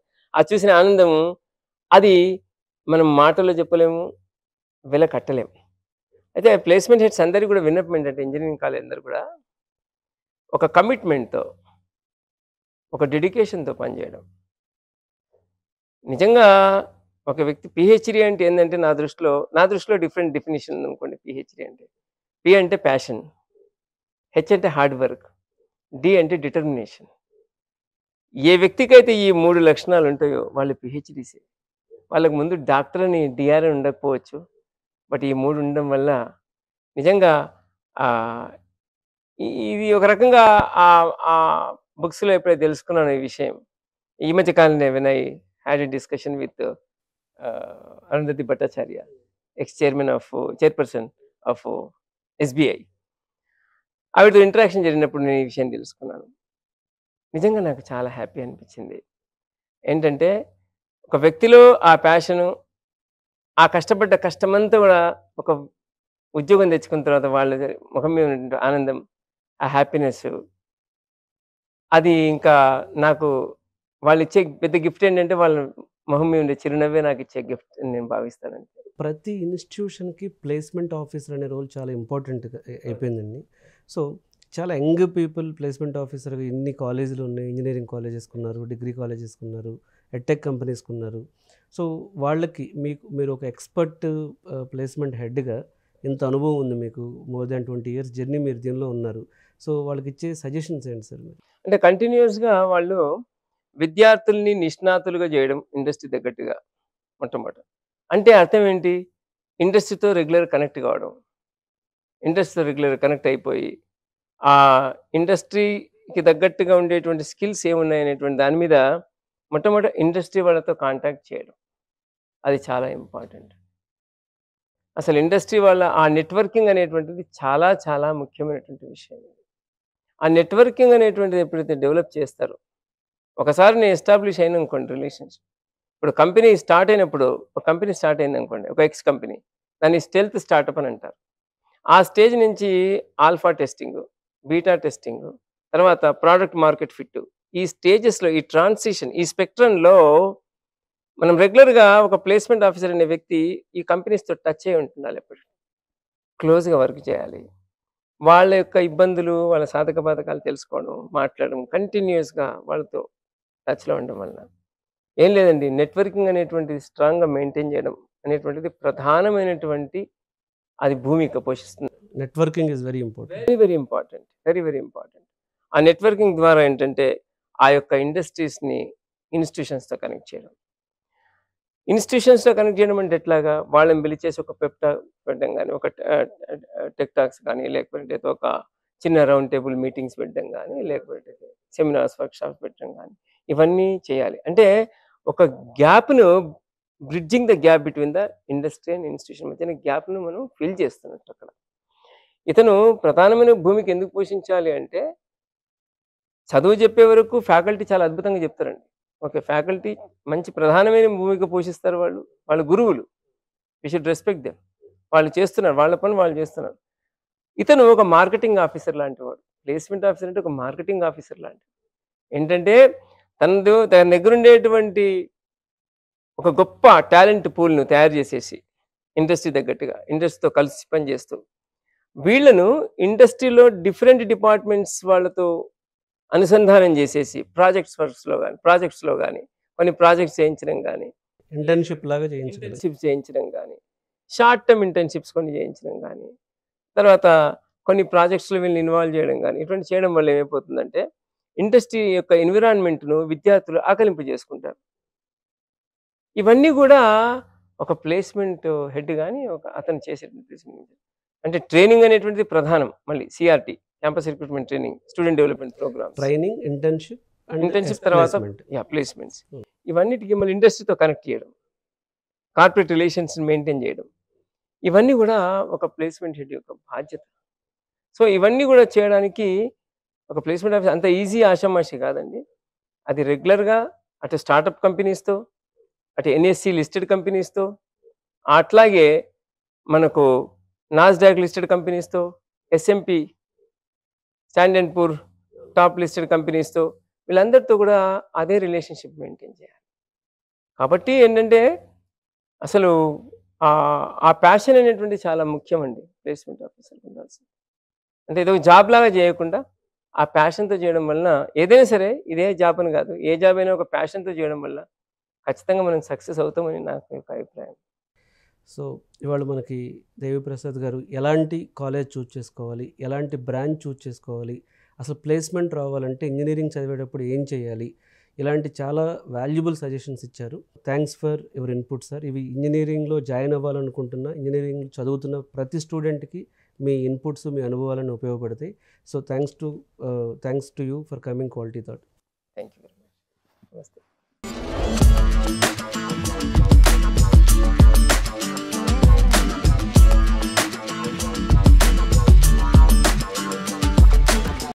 చూసిన ఆనందము అది మనం మాటల్లో చెప్పలేము, వెల కట్టలేము. అయితే ప్లేస్మెంట్ హెడ్స్ అందరికీ కూడా విన్నపం ఏంటంటే, ఇంజనీరింగ్ కాలేజ్ అందరూ కూడా ఒక కమిట్మెంట్తో, ఒక డెడికేషన్తో పనిచేయడం. నిజంగా ఒక వ్యక్తి పిహెచ్డి అంటే ఏంటంటే, నా దృష్టిలో డిఫరెంట్ డెఫినేషన్ అనుకోండి. పిహెచ్డి అంటే, పి అంటే ప్యాషన్, హెచ్ అంటే హార్డ్ వర్క్, డి అంటే డిటర్మినేషన్. ఏ వ్యక్తికైతే ఈ 3 లక్షణాలు ఉంటాయో వాళ్ళు పిహెచ్డీసే. వాళ్ళకు ముందు డాక్టర్ అని, డిఆర్ అని ఉండకపోవచ్చు. బట్ ఈ 3 ఉండడం వల్ల నిజంగా ఇది ఒక రకంగా బుక్స్లో ఎప్పుడైతే తెలుసుకున్నాను ఈ విషయం, ఈ మధ్య కాలంలో when I had a discussion with Arundhati Bhattacharya, chairperson of SBI. ఆవిడతో ఇంటరాక్షన్ జరిగినప్పుడు నేను ఈ విషయం తెలుసుకున్నాను. నిజంగా నాకు చాలా హ్యాపీ అనిపించింది. ఏంటంటే, ఒక వ్యక్తిలో ఆ ప్యాషను, ఆ కష్టపడ్డ కష్టమంతా కూడా ఒక ఉద్యోగం తెచ్చుకున్న తర్వాత వాళ్ళ ముఖం మీద ఉన్నటువంటి ఆనందం, ఆ హ్యాపీనెస్, అది ఇంకా నాకు వాళ్ళు ఇచ్చే పెద్ద గిఫ్ట్ ఏంటంటే, వాళ్ళ మొహం మీద ఉండే చిరునవ్వే నాకు ఇచ్చే గిఫ్ట్ అని నేను భావిస్తానండి. ప్రతి ఇన్స్టిట్యూషన్కి ప్లేస్మెంట్ ఆఫీసర్ అనే రోల్ చాలా ఇంపార్టెంట్ అయిపోయిందండి. సో చాలా యంగ్ పీపుల్ ప్లేస్మెంట్ ఆఫీసర్గా ఇన్ని కాలేజీలు ఉన్నాయి, ఇంజనీరింగ్ కాలేజెస్కి ఉన్నారు, డిగ్రీ కాలేజెస్కి ఉన్నారు, ఎడ్టెక్ కంపెనీస్కి ఉన్నారు. సో వాళ్ళకి మీరు ఒక ఎక్స్పర్ట్ ప్లేస్మెంట్ హెడ్గా ఇంత అనుభవం ఉంది, మీకు మోర్ దాన్ 20 years జర్నీ మీరు దీనిలో ఉన్నారు. సో వాళ్ళకి ఇచ్చే సజెషన్స్ ఏంటి సార్ మీరు? అంటే కంటిన్యూస్గా వాళ్ళు విద్యార్థుల్ని నిష్ణాతులుగా చేయడం, ఇండస్ట్రీ తగ్గట్టుగా మొట్టమొదట. అంటే అర్థం ఏంటి? ఇండస్ట్రీతో రెగ్యులర్ కనెక్ట్ కావడం, ఇండస్ట్రీతో రెగ్యులర్ కనెక్ట్ అయిపోయి ఆ ఇండస్ట్రీకి తగ్గట్టుగా ఉండేటువంటి స్కిల్స్ ఏమున్నాయనేటువంటి దాని మీద మొట్టమొదట ఇండస్ట్రీ వాళ్ళతో కాంటాక్ట్ చేయడం, అది చాలా ఇంపార్టెంట్. అసలు ఇండస్ట్రీ వాళ్ళ ఆ నెట్వర్కింగ్ అనేటువంటిది చాలా చాలా ముఖ్యమైనటువంటి విషయం. ఆ నెట్వర్కింగ్ అనేటువంటిది ఎప్పుడైతే డెవలప్ చేస్తారో, ఒకసారి నేను ఎస్టాబ్లిష్ అయినానుకోండి రిలేషన్‌షిప్. ఇప్పుడు కంపెనీ స్టార్ట్ అయినప్పుడు, ఒక కంపెనీ స్టార్ట్ అయిందనుకోండి, ఒక ఎక్స్ కంపెనీ. దాన్ని స్టెల్త్ స్టార్టప్ అని అంటారు. ఆ స్టేజ్ నుంచి ఆల్ఫా టెస్టింగు, బీటా టెస్టింగు, తర్వాత ప్రొడక్ట్ మార్కెట్ ఫిట్. ఈ స్టేజెస్‌లో ఈ ట్రాన్సిషన్ ఈ స్పెక్ట్రమ్‌లో మనం రెగ్యులర్‌గా ఒక ప్లేస్‌మెంట్ ఆఫీసర్ అనే వ్యక్తి ఈ కంపెనీస్‌తో టచ్ అయ్యి ఉంటుండాలి ఎప్పుడు. క్లోజ్‌గా వర్క్ చేయాలి. వాళ్ళ యొక్క ఇబ్బందులు, వాళ్ళ సాధక బాధకాలు తెలుసుకోవడం, మాట్లాడడం కంటిన్యూయస్‌గా వాళ్ళతో టచ్‌లో ఉండడం వలన. ఏం లేదండి, నెట్వర్కింగ్ అనేటువంటిది స్ట్రాంగ్‌గా మెయింటైన్ చేయడం అనేటువంటిది ప్రధానమైనటువంటి అది భూమిక పోషిస్తుంది. Networking is very important. Very, very important. Very, very important. ఆ నెట్వర్కింగ్ ద్వారా ఏంటంటే, ఆ యొక్క ఇండస్ట్రీస్‌ని ఇన్‌స్టిట్యూషన్స్‌తో కనెక్ట్ చేయడం. ఇన్‌స్టిట్యూషన్స్‌తో కనెక్ట్ చేయడం అంటే ఎట్లాగా? వాళ్ళని పిలిచేసి ఒక పెప్ టాక్ పెట్టడం గాని, ఒక టెక్ టాక్స్ కానీ, లేకపోతే ఒక చిన్న రౌండ్ టేబుల్ మీటింగ్స్ పెట్టడం గాని, లేకపోతే సెమినార్స్, వర్క్‌షాప్స్ పెట్టడం గాని, ఇవన్నీ చేయాలి. అంటే ఒక గ్యాప్‌ను bridging the gap between the industry and institution మధ్యన గ్యాప్‌ను మనం ఫిల్ చేస్తున్నట్టు అక్కడ. ఇతను ప్రధానమైన భూమిక ఎందుకు పోషించాలి అంటే, చదువు చెప్పే వరకు ఫ్యాకల్టీ చాలా అద్భుతంగా చెప్తారండి. ఓకే. ఫ్యాకల్టీ మంచి ప్రధానమైన భూమిక పోషిస్తారు వాళ్ళు. వాళ్ళ గురువులు. We should respect them. వాళ్ళు చేస్తున్నారు. వాళ్ళ పని వాళ్ళు చేస్తున్నారు. ఇతను ఒక మార్కెటింగ్ ఆఫీసర్ లాంటివాడు. ప్లేస్‌మెంట్ ఆఫీసర్ అంటే ఒక మార్కెటింగ్ ఆఫీసర్ లాంటిది. ఏంటంటే తన దగ్గరుండేటువంటి ఒక గొప్ప టాలెంట్ పూల్‌ను తయారు చేసేసి, ఇండస్ట్రీ తగ్గట్టుగా, ఇండస్ట్రీతో కలిసి పనిచేస్తూ, వీళ్ళను ఇండస్ట్రీలో డిఫరెంట్ డిపార్ట్‌మెంట్స్ వాళ్ళతో అనుసంధానం చేసేసి ప్రాజెక్ట్స్‌లో గాని, కొన్ని ప్రాజెక్ట్స్ చేయించడం గాని, ఇంటర్న్‌షిప్ లాగా చేయించగలరు. ఇంటర్న్‌షిప్స్ చేయించడం గాని, షార్ట్ టర్మ్ ఇంటర్న్‌షిప్స్ కొన్ని చేయించడం గాని, తర్వాత కొన్ని ప్రాజెక్ట్స్‌లో వీళ్ళని ఇన్వాల్వ్ చేయడం గాని, ఇటువంటి చేయడం వల్ల ఏమైపోతుందంటే, ఇండస్ట్రీ యొక్క ఎన్విరాన్మెంట్‌ను విద్యార్థులు ఆకలింపజేసుకుంటారు. ఇవన్నీ గూడా ఒక ప్లేస్‌మెంట్ హెడ్ గాని, అతను చేసేటువంటి ప్లేస్‌మెంట్. అంటే ట్రైనింగ్ అనేటువంటిది ప్రధానం. మళ్ళీ CRT, campus recruitment training, student development programs. Training, internship and internship తర్వాత ప్లేస్‌మెంట్. ప్లేస్‌మెంట్స్. హ్మ్. ఇవన్నిటికి మళ్ళీ ఇండస్ట్రీతో కనెక్ట్ చేయడం. కార్పొరేట్ రిలేషన్స్‌ని మెయింటైన్ చేయడం. ఇవన్నీ గూడా ఒక ప్లేస్‌మెంట్ హెడ్ యొక్క బాధ్యత. సో, ఇవన్నీ గూడా చేయడానికి ఒక ప్లేస్‌మెంట్ ఆఫీసర్ అంత ఈజీ ఆషామాషీ కాదండి. అది రెగ్యులర్‌గా అటు స్టార్టప్ కంపెనీస్‌తో, అటు ఎన్ఎస్‌సి లిస్టెడ్ కంపెనీస్‌తో, అట్లాగే మనకు నాస్డాక్ లిస్టెడ్ కంపెనీస్‌తో, S and P, standard and poor top listed కంపెనీస్‌తో, వీళ్ళందరితో గూడా అదే రిలేషన్‌షిప్ మెయింటైన్ చేయాలి. కాబట్టి ఏంటంటే, అసలు ఆ ప్యాషన్ అనేటువంటిది చాలా ముఖ్యమండి ప్లేస్‌మెంట్ ఆఫీసర్‌కి ఉండాల్సింది. అంటే ఏదో జాబ్ లాగా చేయకుండా, ఆ ప్యాషన్‌తో చేయడం వలన ఏదైనా సరే ఇదే జాబ్ అని కాదు. ఏ జాబ్ అయినా ఒక ప్యాషన్‌తో చేయడం వల్ల ఖచ్చితంగా మనం సక్సెస్ అవుతామని నాకు యొక్క అభిప్రాయం. సో, ఇవాళ మనకి దేవిప్రసాద్ గారు ఎలాంటి కాలేజ్ చూజ్ చేసుకోవాలి? ఎలాంటి బ్రాంచ్ చూజ్ చేసుకోవాలి? అసలు ప్లేస్‌మెంట్ రావాలంటే ఇంజినీరింగ్ చదివేటప్పుడు ఏం చేయాలి? ఇలాంటి చాలా వాల్యుబుల్ సజెషన్స్ ఇచ్చారు. Thanks for your input sir. ఇవి ఇంజినీరింగ్‌లో జాయిన్ అవ్వాలనుకుంటున్న, ఇంజినీరింగ్ చదువుతున్న ప్రతి స్టూడెంట్‌కి మీ ఇన్పుట్స్, మీ అనుభవాలను ఉపయోగపడతాయి. So, thanks to you for coming quality thought.